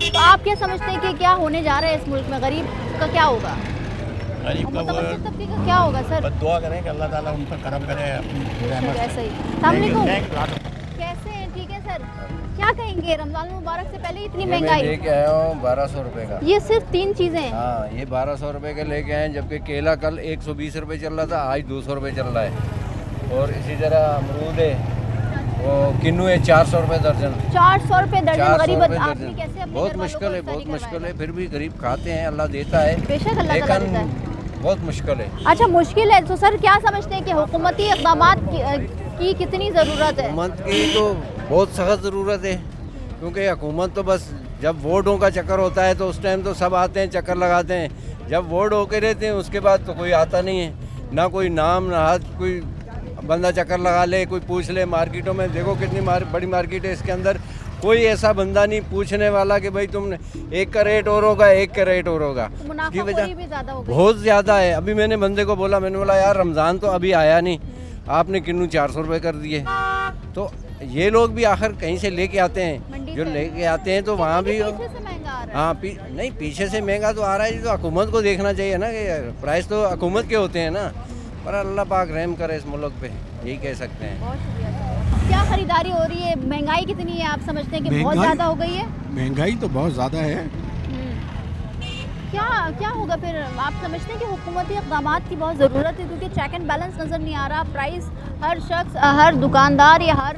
A: तो आप क्या समझते हैं कि क्या होने जा रहा है इस मुल्क में, गरीब का क्या होगा,
N: गरीब का वो
A: मुतवस्सित तबके का क्या होगा सर?
N: बस दुआ करें कि अल्लाह ताला उन पर करम करे अपनी रहमत से।
A: ऐसा ही। अस्सलाम वालेकुम। कैसे हैं? ठीक है सर, क्या कहेंगे रमज़ान मुबारक से पहले इतनी महंगाई?
O: लेके आया हूँ 1200 रुपये का।
A: ये सिर्फ 3 चीज़ें हैं?
O: हाँ, ये 1200 रुपये का लेके आए, जबकि केला कल 120 रुपये चल रहा था, आज 200 रुपये चल रहा है। और इसी तरह अमरूद है, वो किन्नू है 400 रुपये दर्जन।
A: 400 रुपये दर्जन।
O: 400
A: गरीब
O: रुपये
A: आदमी
O: दर्जन।
A: कैसे अपने
O: बहुत
A: घर वालों
O: मुश्किल
A: को
O: है,
A: इफ्तारी
O: बहुत मुश्किल
A: करवाएं?
O: है, फिर भी गरीब खाते हैं, अल्लाह देता है।
A: बेशक अल्लाह ताला देता है।
O: बहुत मुश्किल है।
A: अच्छा, मुश्किल है तो सर क्या समझते हैं कि हुकूमती इक़दामात की कितनी ज़रूरत है?
O: हुकूमत की तो बहुत सख्त ज़रूरत है, क्योंकि हुकूमत तो बस जब वोटों का चक्कर होता है तो उस टाइम तो सब आते हैं, चक्कर लगाते हैं। जब वोट होके रहते हैं उसके बाद तो कोई आता नहीं है, ना कोई नाम ना हाथ, कोई बंदा चक्कर लगा ले, कोई पूछ ले। मार्केटों में देखो कितनी बड़ी मार्केट है, इसके अंदर कोई ऐसा बंदा नहीं पूछने वाला कि भाई तुमने 1 का रेट और होगा, 1 का रेट और होगा। की वजह
A: भी ज़्यादा हो गई।
O: बहुत ज़्यादा है। अभी मैंने बंदे को बोला, मैंने बोला यार रमज़ान तो अभी आया नहीं, आपने किन्नू 400 रुपये कर दिए। तो ये लोग भी आखिर कहीं से लेके आते हैं, जो लेके आते हैं तो वहाँ भी हाँ नहीं, पीछे से महंगा तो आ रहा है। तो हुकूमत को देखना चाहिए ना कि प्राइस तो हुकूमत के होते हैं ना, पर अल्लाह पाक रहम करे इस मुल्क पे, यही कह सकते हैं।
A: क्या खरीदारी हो रही है, महंगाई कितनी है? आप समझते हैं कि बहुत ज़्यादा हो गई है?
P: महंगाई तो बहुत ज़्यादा है।
A: क्या होगा फिर? आप समझते हैं कि हुकूमती इक़दामात की बहुत ज़रूरत है, क्योंकि चेक एंड बैलेंस नज़र नहीं आ रहा। प्राइस हर शख्स, हर दुकानदार या हर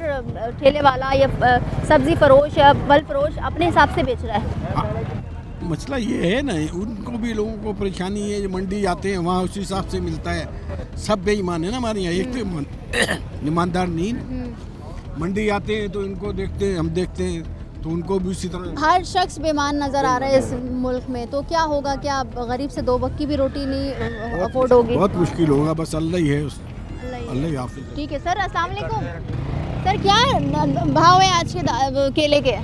A: ठेले वाला या सब्ज़ी फरोश या फल फरोश अपने हिसाब से बेच रहा है।
P: मसला ये है ना, उनको भी लोगों को परेशानी है, जो मंडी जाते हैं वहाँ उस हिसाब से मिलता है। सब बेईमान है ना हमारे यहाँ, एक तो ईमानदार नहीं। मंडी आते हैं तो इनको देखते हैं, हम देखते हैं तो उनको भी उसी तरह।
A: हर शख्स बेईमान नज़र आ रहा है इस मुल्क में, तो क्या होगा? क्या गरीब से 2 वक्त की भी रोटी नहीं अफोर्ड होगी?
P: बहुत मुश्किल होगा, बस अल्लाह ही है, अल्लाह ही हाफिज़।
A: ठीक है सर, अस्सलाम वालेकुम। सर क्या भाव है आज के केले के?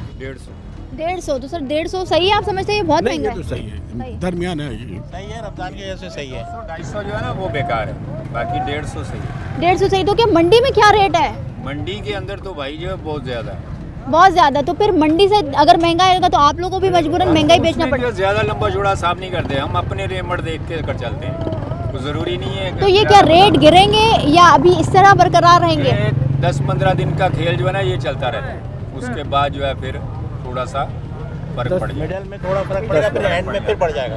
A: 150। तो सर 150 सही है? आप समझते हैं ये बहुत महंगा है?
P: तो सही है, दरमियान है ये।
N: सही है, रमज़ान की वजह से सही है।
Q: 250 जो है ना वो बेकार है, बाकी 150 सही है।
A: 150 सही। तो क्या मंडी में क्या रेट है?
Q: मंडी के अंदर तो भाई जो है बहुत ज़्यादा है,
A: बहुत ज़्यादा। तो फिर मंडी से अगर महंगा आएगा तो आप लोगों को भी मजबूरन महंगाई बेचना पड़ेगा।
Q: ज़्यादा लंबा चौड़ा साफ नहीं करते, हम अपने रेमट देख के कर चलते हैं, तो ज़रूरी नहीं है।
A: तो ये क्या रेट गिरेंगे या अभी इस तरह बरकरार रहेंगे?
Q: 10-15 दिन का खेल जो है ना ये चलता रहता है, उसके बाद जो है फिर थोड़ा सा फर्क पड़ जाएगा।
N: मिडल में थोड़ा फर्क पड़ेगा, फिर एंड में फिर बढ़ जाएगा।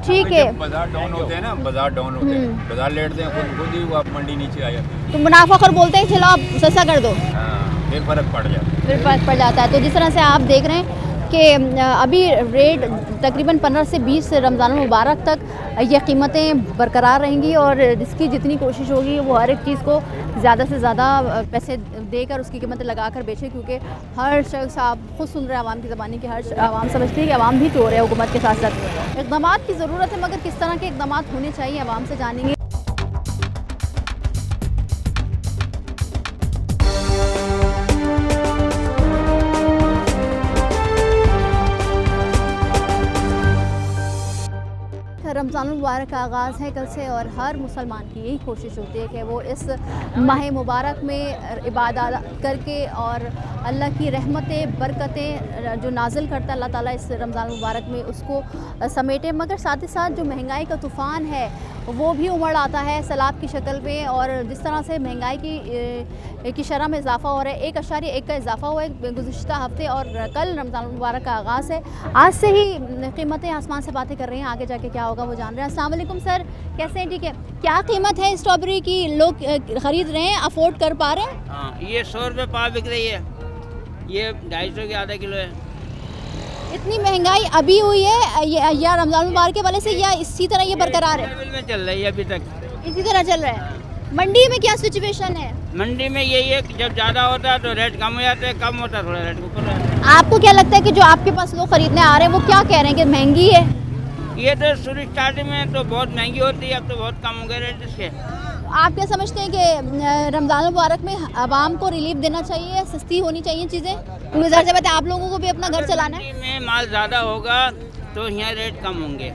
A: ठीक है।
Q: बाजार डाउन होते हैं ना, बाजार डाउन होते हैं, बाजार लेटते हैं खुद ही, वो मंडी नीचे आ जाती है,
A: तो मुनाफाखोर बोलते हैं चलो आप सस्ता कर दो,
Q: फिर फर्क पड़ जाता है।
A: फिर फर्क पड़ जाता है। तो जिस तरह से आप देख रहे हैं कि अभी रेट तकरीबन 15 से 20 रमज़ान मुबारक तक ये कीमतें बरकरार रहेंगी, और इसकी जितनी कोशिश होगी वो हर एक चीज़ को ज़्यादा से ज़्यादा पैसे देकर उसकी कीमतें लगा कर बेचें, क्योंकि हर शख्स, आप खुद सुन रहे हैं आवाम की ज़बानी की, हर आवाम समझती है कि आवाम भी चोर है हुकूमत के साथ साथ। इक़दामात की ज़रूरत है, मगर किस तरह के इक़दामात होने चाहिए आवाम से जानेंगे। रमज़ान मुबारक का आगाज़ है कल से, और हर मुसलमान की यही कोशिश होती है कि वो इस माह मुबारक में इबादत करके और अल्लाह की रहमतें बरकतें जो नाज़िल करता है अल्लाह ताला इस रमज़ान मुबारक में उसको समेटे। मगर साथ ही साथ जो महंगाई का तूफ़ान है वो भी उमड़ आता है सैलाब की शक्ल में, और जिस तरह से महंगाई की शरह में इजाफ़ा हो रहा है, 1.1 का इजाफ़ा हुआ है गुज़िश्ता हफ्ते, और कल रमज़ान मुबारक का आगाज़ है। आज से ही कीमतें आसमान से बातें कर रही हैं, आगे जाके क्या होगा वो जान रहे हैं। अस्सलाम वालेकुम सर, कैसे हैं? ठीक है। क्या कीमत है स्ट्रॉबेरी की? लोग ख़रीद रहे हैं, अफोर्ड कर पा रहे हैं?
R: हाँ, ये 100 रुपये पाव बिक रही है, ये 250 की आधा किलो है।
A: इतनी महंगाई अभी हुई है या रमज़ान मुबारक के वाले से, या इसी तरह ये बरकरार है?
R: लेवल में चल रही है अभी तक,
A: इसी तरह चल रहा है। मंडी में क्या सिचुएशन है?
R: मंडी में यही है कि जब ज़्यादा होता है तो रेट कम हो जाता है, कम होता है थोड़ा रेट ऊपर रहता है।
A: आपको क्या लगता है कि जो आपके पास लोग खरीदने आ रहे हैं वो क्या कह रहे हैं कि महंगी है?
R: ये तो शुरू स्टार्टिंग में तो बहुत महंगी होती है, अब तो बहुत कम हो गए रेट इसके।
A: आप क्या समझते हैं कि रमज़ान मुबारक में आवाम को रिलीफ देना चाहिए, सस्ती होनी चाहिए चीज़ें? क्योंकि ज़ाहिर सी बात है आप लोगों को भी अपना घर चलाना है।
R: मंडी में माल ज़्यादा होगा तो यहाँ रेट कम होंगे,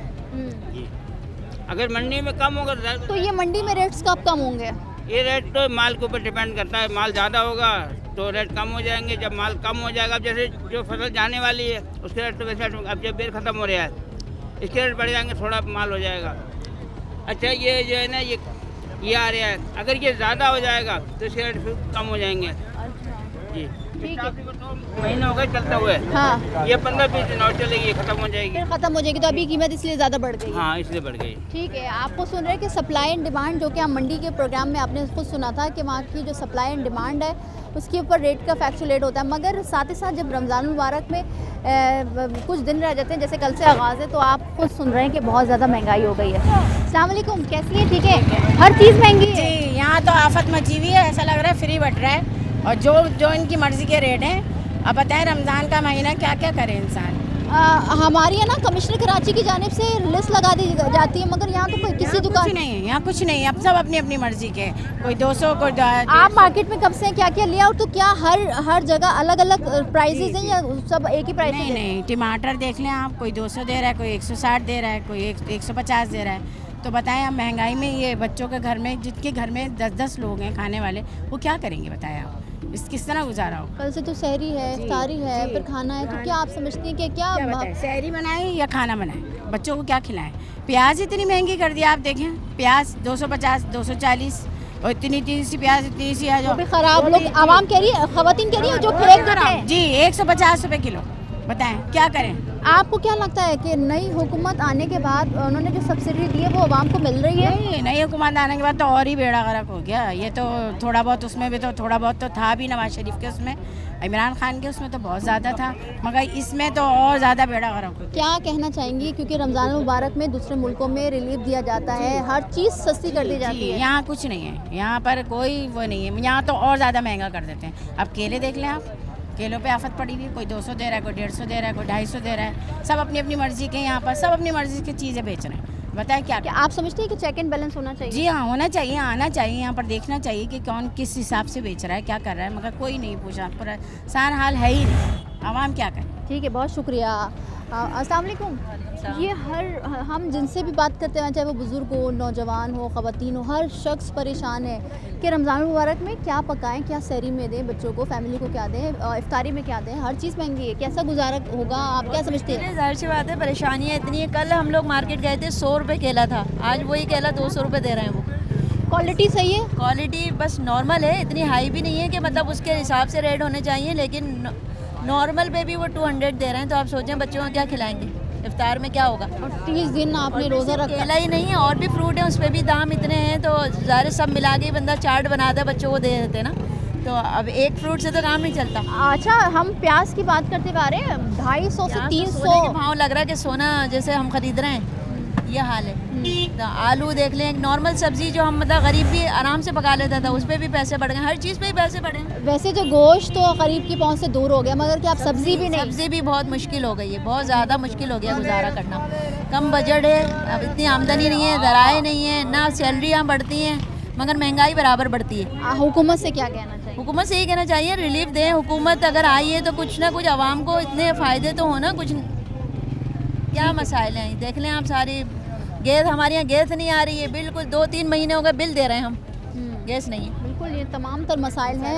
R: अगर मंडी में कम होगा
A: तो ये मंडी में रेट्स कब कम होंगे?
R: ये रेट तो माल के ऊपर डिपेंड करता है, माल ज़्यादा होगा तो रेट कम हो जाएंगे, जब माल कम हो जाएगा, अब जैसे जो फसल जाने वाली है उसके रेट तो वैसे अब जब बेर ख़त्म हो रहा है इसके रेट बढ़ जाएंगे, थोड़ा माल हो जाएगा। अच्छा ये जो है ना ये आ रहा है, अगर ये ज़्यादा हो जाएगा तो इसके रेट फिर कम हो जाएंगे। जी
A: ठीक है,
R: महीना हो गए चलता हुआ है।
A: हाँ,
R: ये 15-20 दिन और चलेगी, ये खत्म हो जाएगी।
A: फिर ख़त्म हो जाएगी तो अभी कीमत इसलिए ज़्यादा बढ़ गई।
R: हाँ इसलिए बढ़ गई।
A: ठीक है, आपको सुन रहे हैं कि सप्लाई एंड डिमांड, जो कि हम मंडी के प्रोग्राम में आपने खुद सुना था कि वहाँ की जो सप्लाई एंड डिमांड है उसके ऊपर रेट का फैक्चुलेट होता है, मगर साथ ही साथ जब रमज़ान मुबारक में कुछ दिन रह जाते हैं, जैसे कल से आगाज़ है, तो आप खुद सुन रहे हैं कि बहुत ज़्यादा महंगाई हो गई है। अस्सलाम वालेकुम, कैसी है? ठीक है, हर चीज़ महंगी है
S: जी, यहाँ तो आफत मची हुई है, ऐसा लग रहा है फ्री बट रहा है, और जो इनकी मर्ज़ी के रेट हैं। अब बताएं रमज़ान का महीना क्या क्या करे इंसान।
A: हमारे यहाँ ना कमिश्नर कराची की जानिब से लिस्ट लगा दी जाती है, मगर यहाँ तो कोई किसी दुकान
S: कुछ नहीं है, यहाँ कुछ नहीं है, अब सब अपनी अपनी मर्जी के, कोई 200 कोई
A: आप मार्केट में कब से हैं, क्या क्या लिया, और तो क्या हर जगह अलग अलग प्राइसेस हैं या सब एक ही प्राइस?
S: नहीं, टमाटर देख लें आप, कोई 200 दे रहा है, कोई 160 दे रहा है, कोई 150 दे रहा है। तो बताएं आप महंगाई में ये बच्चों के घर में, जिनके घर में 10-10 लोग हैं खाने वाले, वो क्या करेंगे बताएं आप, किस तरह गुजारा हो?
A: कल से तो सहरी है, इफ्तारी है, फिर खाना है, तो क्या आप समझती हैं कि क्या
S: सहरी बनाएं या खाना बनाएं, बच्चों को क्या खिलाएं? प्याज इतनी महंगी कर दिया, आप देखें प्याज 250 240, और इतनी सी प्याज, इतनी सी आ जाओ
A: खराब। लोग आवाम कह रही है, खवातीन कह रही है जो खेत खराब
S: जी 150 रुपए किलो, बताएं क्या करें?
A: आपको क्या लगता है कि नई हुकूमत आने के बाद उन्होंने जो सब्सिडी दी है वो आवाम को मिल रही है?
S: नहीं, नई हुकूमत आने के बाद तो और ही बेड़ा गर्क हो गया। ये तो थोड़ा बहुत, उसमें भी तो थोड़ा बहुत तो था भी नवाज शरीफ के, उसमें इमरान खान के उसमें तो बहुत ज़्यादा था, मगर इसमें तो और ज़्यादा बेड़ा गर्क हो गया।
A: क्या कहना चाहेंगी, क्योंकि रमज़ान मुबारक में दूसरे मुल्कों में रिलीफ दिया जाता है, हर चीज़ सस्ती कर दी जाती है,
S: यहाँ कुछ नहीं है, यहाँ पर कोई वो नहीं है, यहाँ तो और ज़्यादा महंगा कर देते हैं। अब केले देख लें आप, केलों पे आफत पड़ी हुई, कोई 200 दे रहा है, कोई 150 दे रहा है, कोई 250 दे रहा है, सब अपनी अपनी मर्जी के, यहाँ पर सब अपनी मर्जी की चीज़ें बेच रहे हैं। बताएं क्या
A: आप समझते हैं कि चेक एंड बैलेंस होना चाहिए?
S: जी हाँ, होना चाहिए, आना चाहिए, यहाँ पर देखना चाहिए कि कौन किस हिसाब से बेच रहा है, क्या कर रहा है, मगर कोई नहीं पूछा, पूरा सान हाल है ही नहीं, आवाम क्या करे।
A: ठीक है, बहुत शुक्रिया। अस्सलाम वालेकुम। ये हम जिनसे भी बात करते हैं, चाहे वो बुज़ुर्ग हो, नौजवान हो, ख़वातीन हो, हर शख्स परेशान है कि रमज़ान मुबारक में क्या पकाएं, क्या सहरी में दें बच्चों को, फैमिली को क्या दें, इफ्तारी में क्या दें, हर चीज़ महंगी है, कैसा गुजारा होगा, आप क्या समझते हैं?
T: जाहिर सी बात है, परेशानियाँ इतनी है। कल हम लोग मार्केट गए थे, 100 रुपये केला था, आज वही केला 200 रुपये दे रहे हैं। वो
A: क्वालिटी सही है?
T: क्वालिटी बस नॉर्मल है, इतनी हाई भी नहीं है कि मतलब उसके हिसाब से रेट होने चाहिए, लेकिन नॉर्मल पे भी वो 200 दे रहे हैं। तो आप सोचें बच्चों को क्या खिलाएंगे, इफ्तार में क्या होगा?
A: और 30 दिन आपने रोज़ा रखा।
T: केला ही नहीं है, और भी फ्रूट है, उस पर भी दाम इतने हैं, तो ज़ाहिर सब मिला के बंदा चार्ट बनाता है, बच्चों को दे देते ना, तो अब एक फ्रूट से तो काम नहीं चलता।
A: अच्छा, हम प्याज की बात करते आ रहे हैं, 250 से 300
T: के भाव लग रहा है कि सोना जैसे हम खरीद रहे हैं, ये हाल है। तो आलू देख लें, एक नॉर्मल सब्जी जो हम मतलब गरीब भी आराम से पका लेता था, उस पर भी पैसे बढ़ गए, हर चीज़ पे भी पैसे बढ़े।
A: वैसे जो गोश्त तो गरीब की पहुंच से दूर हो गया, मगर क्या आप सब्जी भी नहीं?
T: सब्जी भी बहुत मुश्किल हो गई है, बहुत ज़्यादा मुश्किल हो गया गुजारा करना। कम बजट है, अब इतनी आमदनी नहीं है, ज़राए नहीं है, ना सैलरियाँ बढ़ती हैं, मगर महंगाई बराबर बढ़ती है।
A: हुकूमत से क्या कहना चाहिए?
T: हुकूमत से यही कहना चाहिए रिलीफ दें। हुकूमत अगर आई है तो कुछ ना कुछ आवाम को इतने फ़ायदे तो होना, कुछ क्या मसाइल हैं देख लें आप। सारी गैस, हमारे यहाँ गैस नहीं आ रही है, बिल्कुल 2-3 महीने हो गए बिल दे रहे हैं हम, गैस नहीं है।
A: बिल्कुल, ये तमाम तर मसाइल हैं,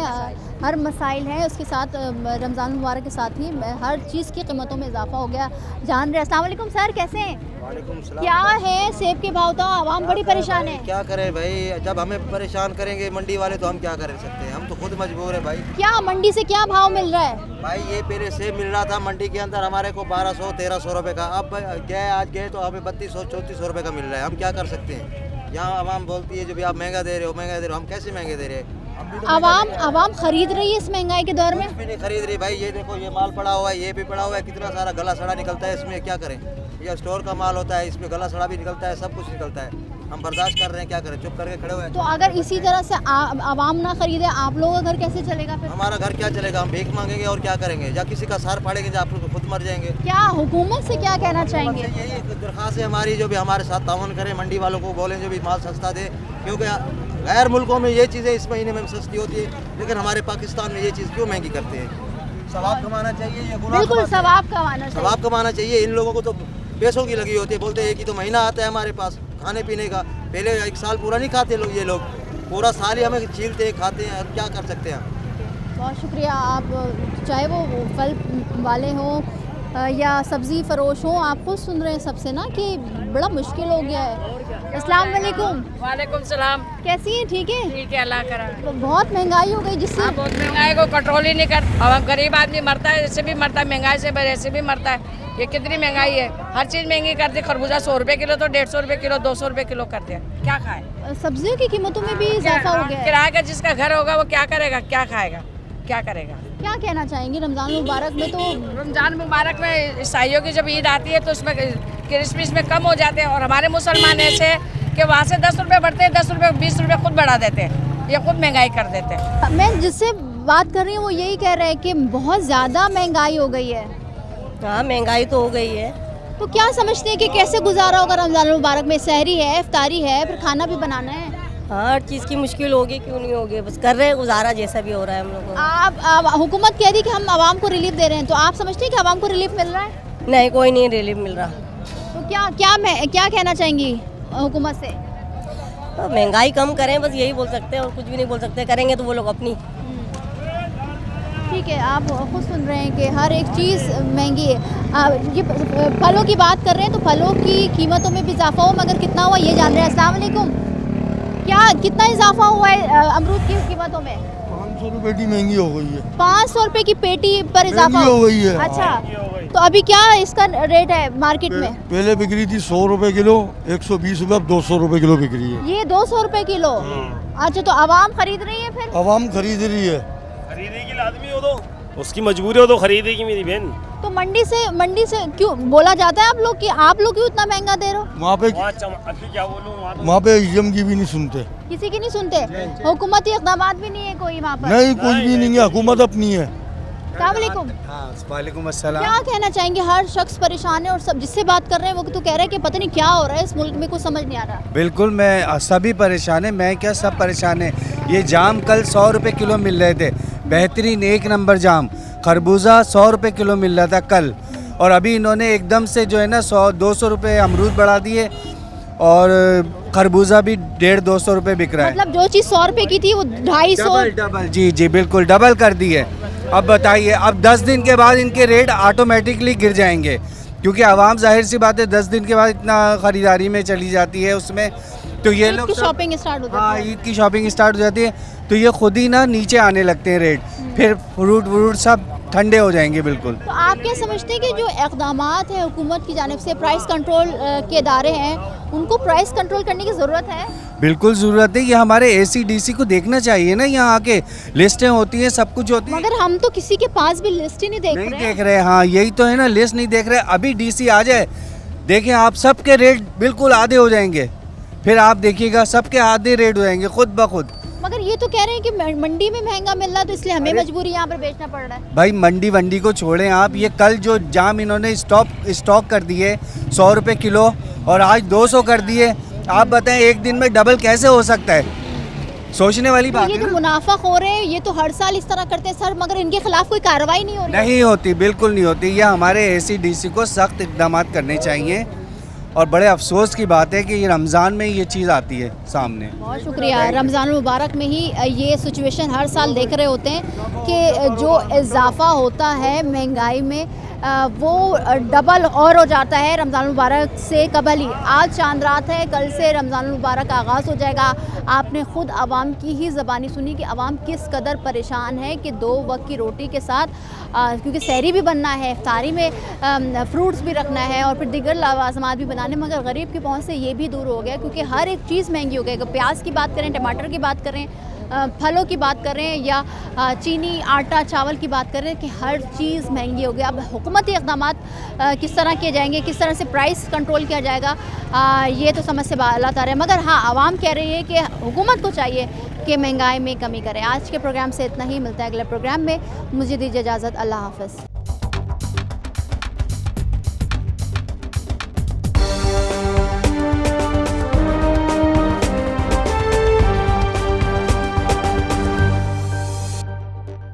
A: हर मसाइल है, उसके साथ रमज़ान मुबारक के साथ ही हर चीज़ की कीमतों में इजाफा हो गया, जान रहे। अस्सलाम वालेकुम सर, कैसे हैं? क्या है सेब के भाव? तो आवाम बड़ी परेशान है।
O: क्या करें भाई, जब हमें परेशान करेंगे मंडी वाले तो हम क्या कर सकते हैं, हम तो खुद मजबूर है भाई।
A: क्या मंडी से क्या भाव मिल रहा है
O: भाई? ये पहले सेब मिल रहा था मंडी के अंदर हमारे को 1200-1300 रुपए का, अब आज गए तो हमें 3200-3400 रुपए का मिल रहा है। हम क्या कर सकते हैं? यहाँ आवाम बोलती है जो भी आप महंगा दे रहे हो, महंगा दे रहे हो, हम कैसे महंगे दे रहे हैं?
A: आवाम खरीद रही है इस महंगाई के दौर में?
L: कुछ भी नहीं खरीद रही भाई। ये देखो, ये माल पड़ा हुआ है, ये भी पड़ा हुआ है, कितना सारा गला सड़ा निकलता है इसमें, क्या करें। ये स्टोर का माल होता है, इसमें गला सड़ा भी निकलता है, सब कुछ निकलता है। हम बर्दाश्त कर रहे हैं, क्या करें, चुप करके खड़े हुए हैं।
A: तो अगर इसी तरह से आवाम ना खरीदे, आप लोगों का घर कैसे चलेगा फिर?
L: हमारा घर क्या चलेगा, हम भीख मांगेंगे और क्या करेंगे, या किसी का सार फाड़ेंगे, या आप लोग खुद मर जाएंगे।
A: क्या हुकूमत से क्या कहना चाहेंगे?
L: यही दरख्वास्त है हमारी, जो भी हमारे साथ ताउन करें, मंडी वालों को बोलें जो भी माल सस्ता दे, क्योंकि गैर मुल्कों में ये चीज़ें इस महीने में सस्ती होती है, लेकिन हमारे पाकिस्तान में ये चीज़ क्यों महंगी करते हैं। सवाब कमाना चाहिए, ये गुनाह
A: बिल्कुल सवाब कमाना चाहिए।
L: इन लोगों को तो पैसों की लगी होती है, बोलते हैं कि तो महीना आता है हमारे पास खाने पीने का, पहले 1 साल पूरा नहीं खाते लोग, ये लोग पूरा साल ही हमें छीलते हैं, खाते हैं, अब क्या कर सकते हैं।
A: बहुत शुक्रिया। आप चाहे वो फल वाले हों या सब्ज़ी फरोश हों, आप खुद सुन रहे हैं सबसे ना कि बड़ा मुश्किल हो गया है। अस्सलाम वालेकुम।
D: वालेकुम सलाम।
A: कैसी हैं? ठीक है।
D: ठीक है, अल्लाह करा।
A: तो बहुत महंगाई हो गई जिससे
D: बहुत महंगाई को कंट्रोल ही नहीं कर, और गरीब आदमी मरता है, ऐसे भी मरता है महंगाई से, ऐसे भी मरता है। ये कितनी महंगाई है, हर चीज़ महंगी कर दी। खरबूजा 100 रुपये किलो तो 150 रुपये किलो, 200 रुपये किलो कर दिया, क्या खाए।
A: सब्जियों की कीमतों में भी इजाफा हो गया है।
D: किराए का जिसका घर होगा वो क्या करेगा, क्या खाएगा, क्या करेगा।
A: क्या कहना चाहेंगे रमज़ान मुबारक में? तो
D: रमज़ान मुबारक में ईसाइयों की जब ईद आती है तो उसमें क्रिसमस में कम हो जाते हैं, और हमारे मुसलमान ऐसे हैं कि वहाँ से 10 रुपये बढ़ते हैं, 10 रुपये 20 रुपये खुद बढ़ा देते हैं, ये खुद महंगाई कर देते हैं।
A: मैं जिससे बात कर रही हूँ वो यही कह रहे हैं कि बहुत ज़्यादा महंगाई हो गई है।
U: हाँ, महंगाई तो हो गई है।
A: तो क्या समझते हैं कि कैसे गुजारा होगा रमज़ान मुबारक में? सहरी है, इफ्तारी है, फिर खाना भी बनाना है।
U: हाँ, हर चीज़ की मुश्किल होगी, क्यों नहीं होगी, बस कर रहे हैं गुजारा जैसा भी हो रहा है हम लोगों को।
A: आप हुकूमत कह दी कि हम आवाम को रिलीफ दे रहे हैं, तो आप समझते हैं कि आवाम को रिलीफ मिल रहा है?
U: नहीं, कोई नहीं रिलीफ मिल रहा।
A: तो क्या कहना चाहेंगी हुकूमत से?
U: तो महंगाई कम करें, बस यही बोल सकते हैं, और कुछ भी नहीं बोल सकते। करेंगे तो वो लोग अपनी।
A: ठीक है, आप खुद सुन रहे हैं कि हर एक चीज़ महंगी है। ये फलों की बात कर रहे हैं तो फलों की कीमतों में भी इजाफा हो, मगर कितना हुआ ये जान रहे हैं। अस्सलाम वालेकुम। कितना इजाफा हुआ है अमरूद की कीमतों में?
C: 500 रुपए की महंगी हो गई है।
A: 500 रुपए की पेटी पर इजाफा
C: हो गई है।
A: अच्छा, तो अभी क्या इसका रेट है मार्केट में?
C: पहले बिक रही थी 100 रुपए किलो, 120 रुपए, अब 200 रुपए किलो बिक रही है।
A: ये 200 रुपए किलो। अच्छा, तो आवाम खरीद रही है? फिर
C: आवाम खरीद रही है।
V: खरीदेगी लाजमी हो तो, उसकी मजबूरी हो तो खरीदेगी मेरी बहन।
A: तो मंडी से क्यों बोला जाता है आप लोग क्यों इतना महंगा दे रहे हो?
C: वहाँ पे
V: क्या बोलूं,
C: वहाँ पे ईएम की भी नहीं सुनते,
A: किसी की नहीं सुनते। हुकूमती इक़दाम भी नहीं है कोई वहाँ पर?
C: नहीं, कुछ भी नहीं है, हुकूमत अपनी है।
W: वालेकुम अस्सलाम।
A: क्या कहना चाहेंगे? हर शख्स परेशान है और सब जिससे बात कर रहे हैं वो तो कह रहे हैं कि पता नहीं क्या हो रहा है इस मुल्क में, कुछ समझ नहीं आ रहा।
W: बिल्कुल, मैं सभी परेशान है, मैं क्या सब परेशान है। ये जाम कल 100 रुपये किलो मिल रहे थे, बेहतरीन 1 नंबर जाम। खरबूजा 100 रुपये किलो मिल रहा था कल, और अभी इन्होंने एकदम से जो है ना 100-200 रुपये अमरूद बढ़ा दिए, और खरबूजा भी 150-200 रुपये बिक रहा है।
A: मतलब जो चीज़ 100 रुपये की थी वो 250।
W: डबल। जी बिल्कुल डबल कर दी है। अब बताइए, अब 10 दिन के बाद इनके रेट ऑटोमेटिकली गिर जाएंगे, क्योंकि आवाम जाहिर सी बात है 10 दिन के बाद इतना ख़रीदारी में चली जाती है उसमें, तो ये लोग
A: ईद की शॉपिंग स्टार्ट हो जाती है।
W: हाँ, ईद की शॉपिंग स्टार्ट हो जाती है, तो ये खुद ही ना नीचे आने लगते हैं रेट, फिर फ्रूट सब ठंडे हो जाएंगे बिल्कुल।
A: तो आप क्या समझते हैं कि जो इक़दामात है हुकूमत की जानिब से, प्राइस कंट्रोल के इदारे हैं, उनको प्राइस कंट्रोल करने की ज़रूरत है?
W: बिल्कुल ज़रूरत है। ये हमारे ACDC को देखना चाहिए ना, यहाँ आके लिस्टें होती हैं, सब कुछ होती है,
A: मगर हम तो किसी के पास भी लिस्ट ही नहीं देख
W: रहे। हाँ, यही तो है ना, लिस्ट नहीं देख रहे। अभी DC आ जाए, देखें आप, सबके रेट बिल्कुल आधे हो जाएंगे, फिर आप देखिएगा सबके आधे रेट हो जाएंगे खुद ब खुद।
A: मगर ये तो कह रहे हैं कि मंडी में महंगा मिल रहा है, तो इसलिए हमें मजबूरी यहाँ पर बेचना पड़ रहा है।
W: भाई मंडी को छोड़ें आप, ये कल जो जाम इन्होंने स्टॉक कर दिए 100 रुपये किलो, और आज 200 कर दिए। आप बताएं एक दिन में डबल कैसे हो सकता है? सोचने वाली बात है।
A: ये जो मुनाफा खो रहे हैं, ये तो हर साल इस तरह करते हैं सर, मगर इनके खिलाफ कोई कार्रवाई नहीं हो रही?
W: नहीं होती, बिल्कुल नहीं होती। ये हमारे ACDC को सख्त इक़दाम करने चाहिए, और बड़े अफसोस की बात है कि ये रमज़ान में ये चीज़ आती है सामने।
A: बहुत शुक्रिया। रमज़ान मुबारक में ही ये सिचुएशन हर साल देख रहे होते हैं कि जो इजाफ़ा होता है महंगाई में, वो डबल और हो जाता है रमज़ान मुबारक से कबल ही। आज चांद रात है, कल से रमज़ान मुबारक का आगाज़ हो जाएगा। आपने ख़ुद आवाम की ही ज़बानी सुनी कि आवाम किस कदर परेशान है कि 2 वक्त की रोटी के साथ क्योंकि सहरी भी बनना है, इफ्तारी में फ्रूट्स भी रखना है और फिर दीगर लवाज़मात भी बनाने, मगर गरीब की पहुँच से ये भी दूर हो गया क्योंकि हर एक चीज़ महंगी हो गई। अगर प्याज की बात करें, टमाटर की बात करें, फलों की बात करें या चीनी, आटा, चावल की बात करें कि हर चीज़ महंगी हो गई। अब हुकूमती इक़दामात किस तरह किए जाएंगे, किस तरह से प्राइस कंट्रोल किया जाएगा, ये तो समझ से बाहर आता है। मगर हाँ, आवाम कह रही है कि हुकूमत को चाहिए कि महंगाई में कमी करें। आज के प्रोग्राम से इतना ही, मिलता है अगले प्रोग्राम में। मुझे दीजिए इजाज़त, अल्लाह हाफ़िज़।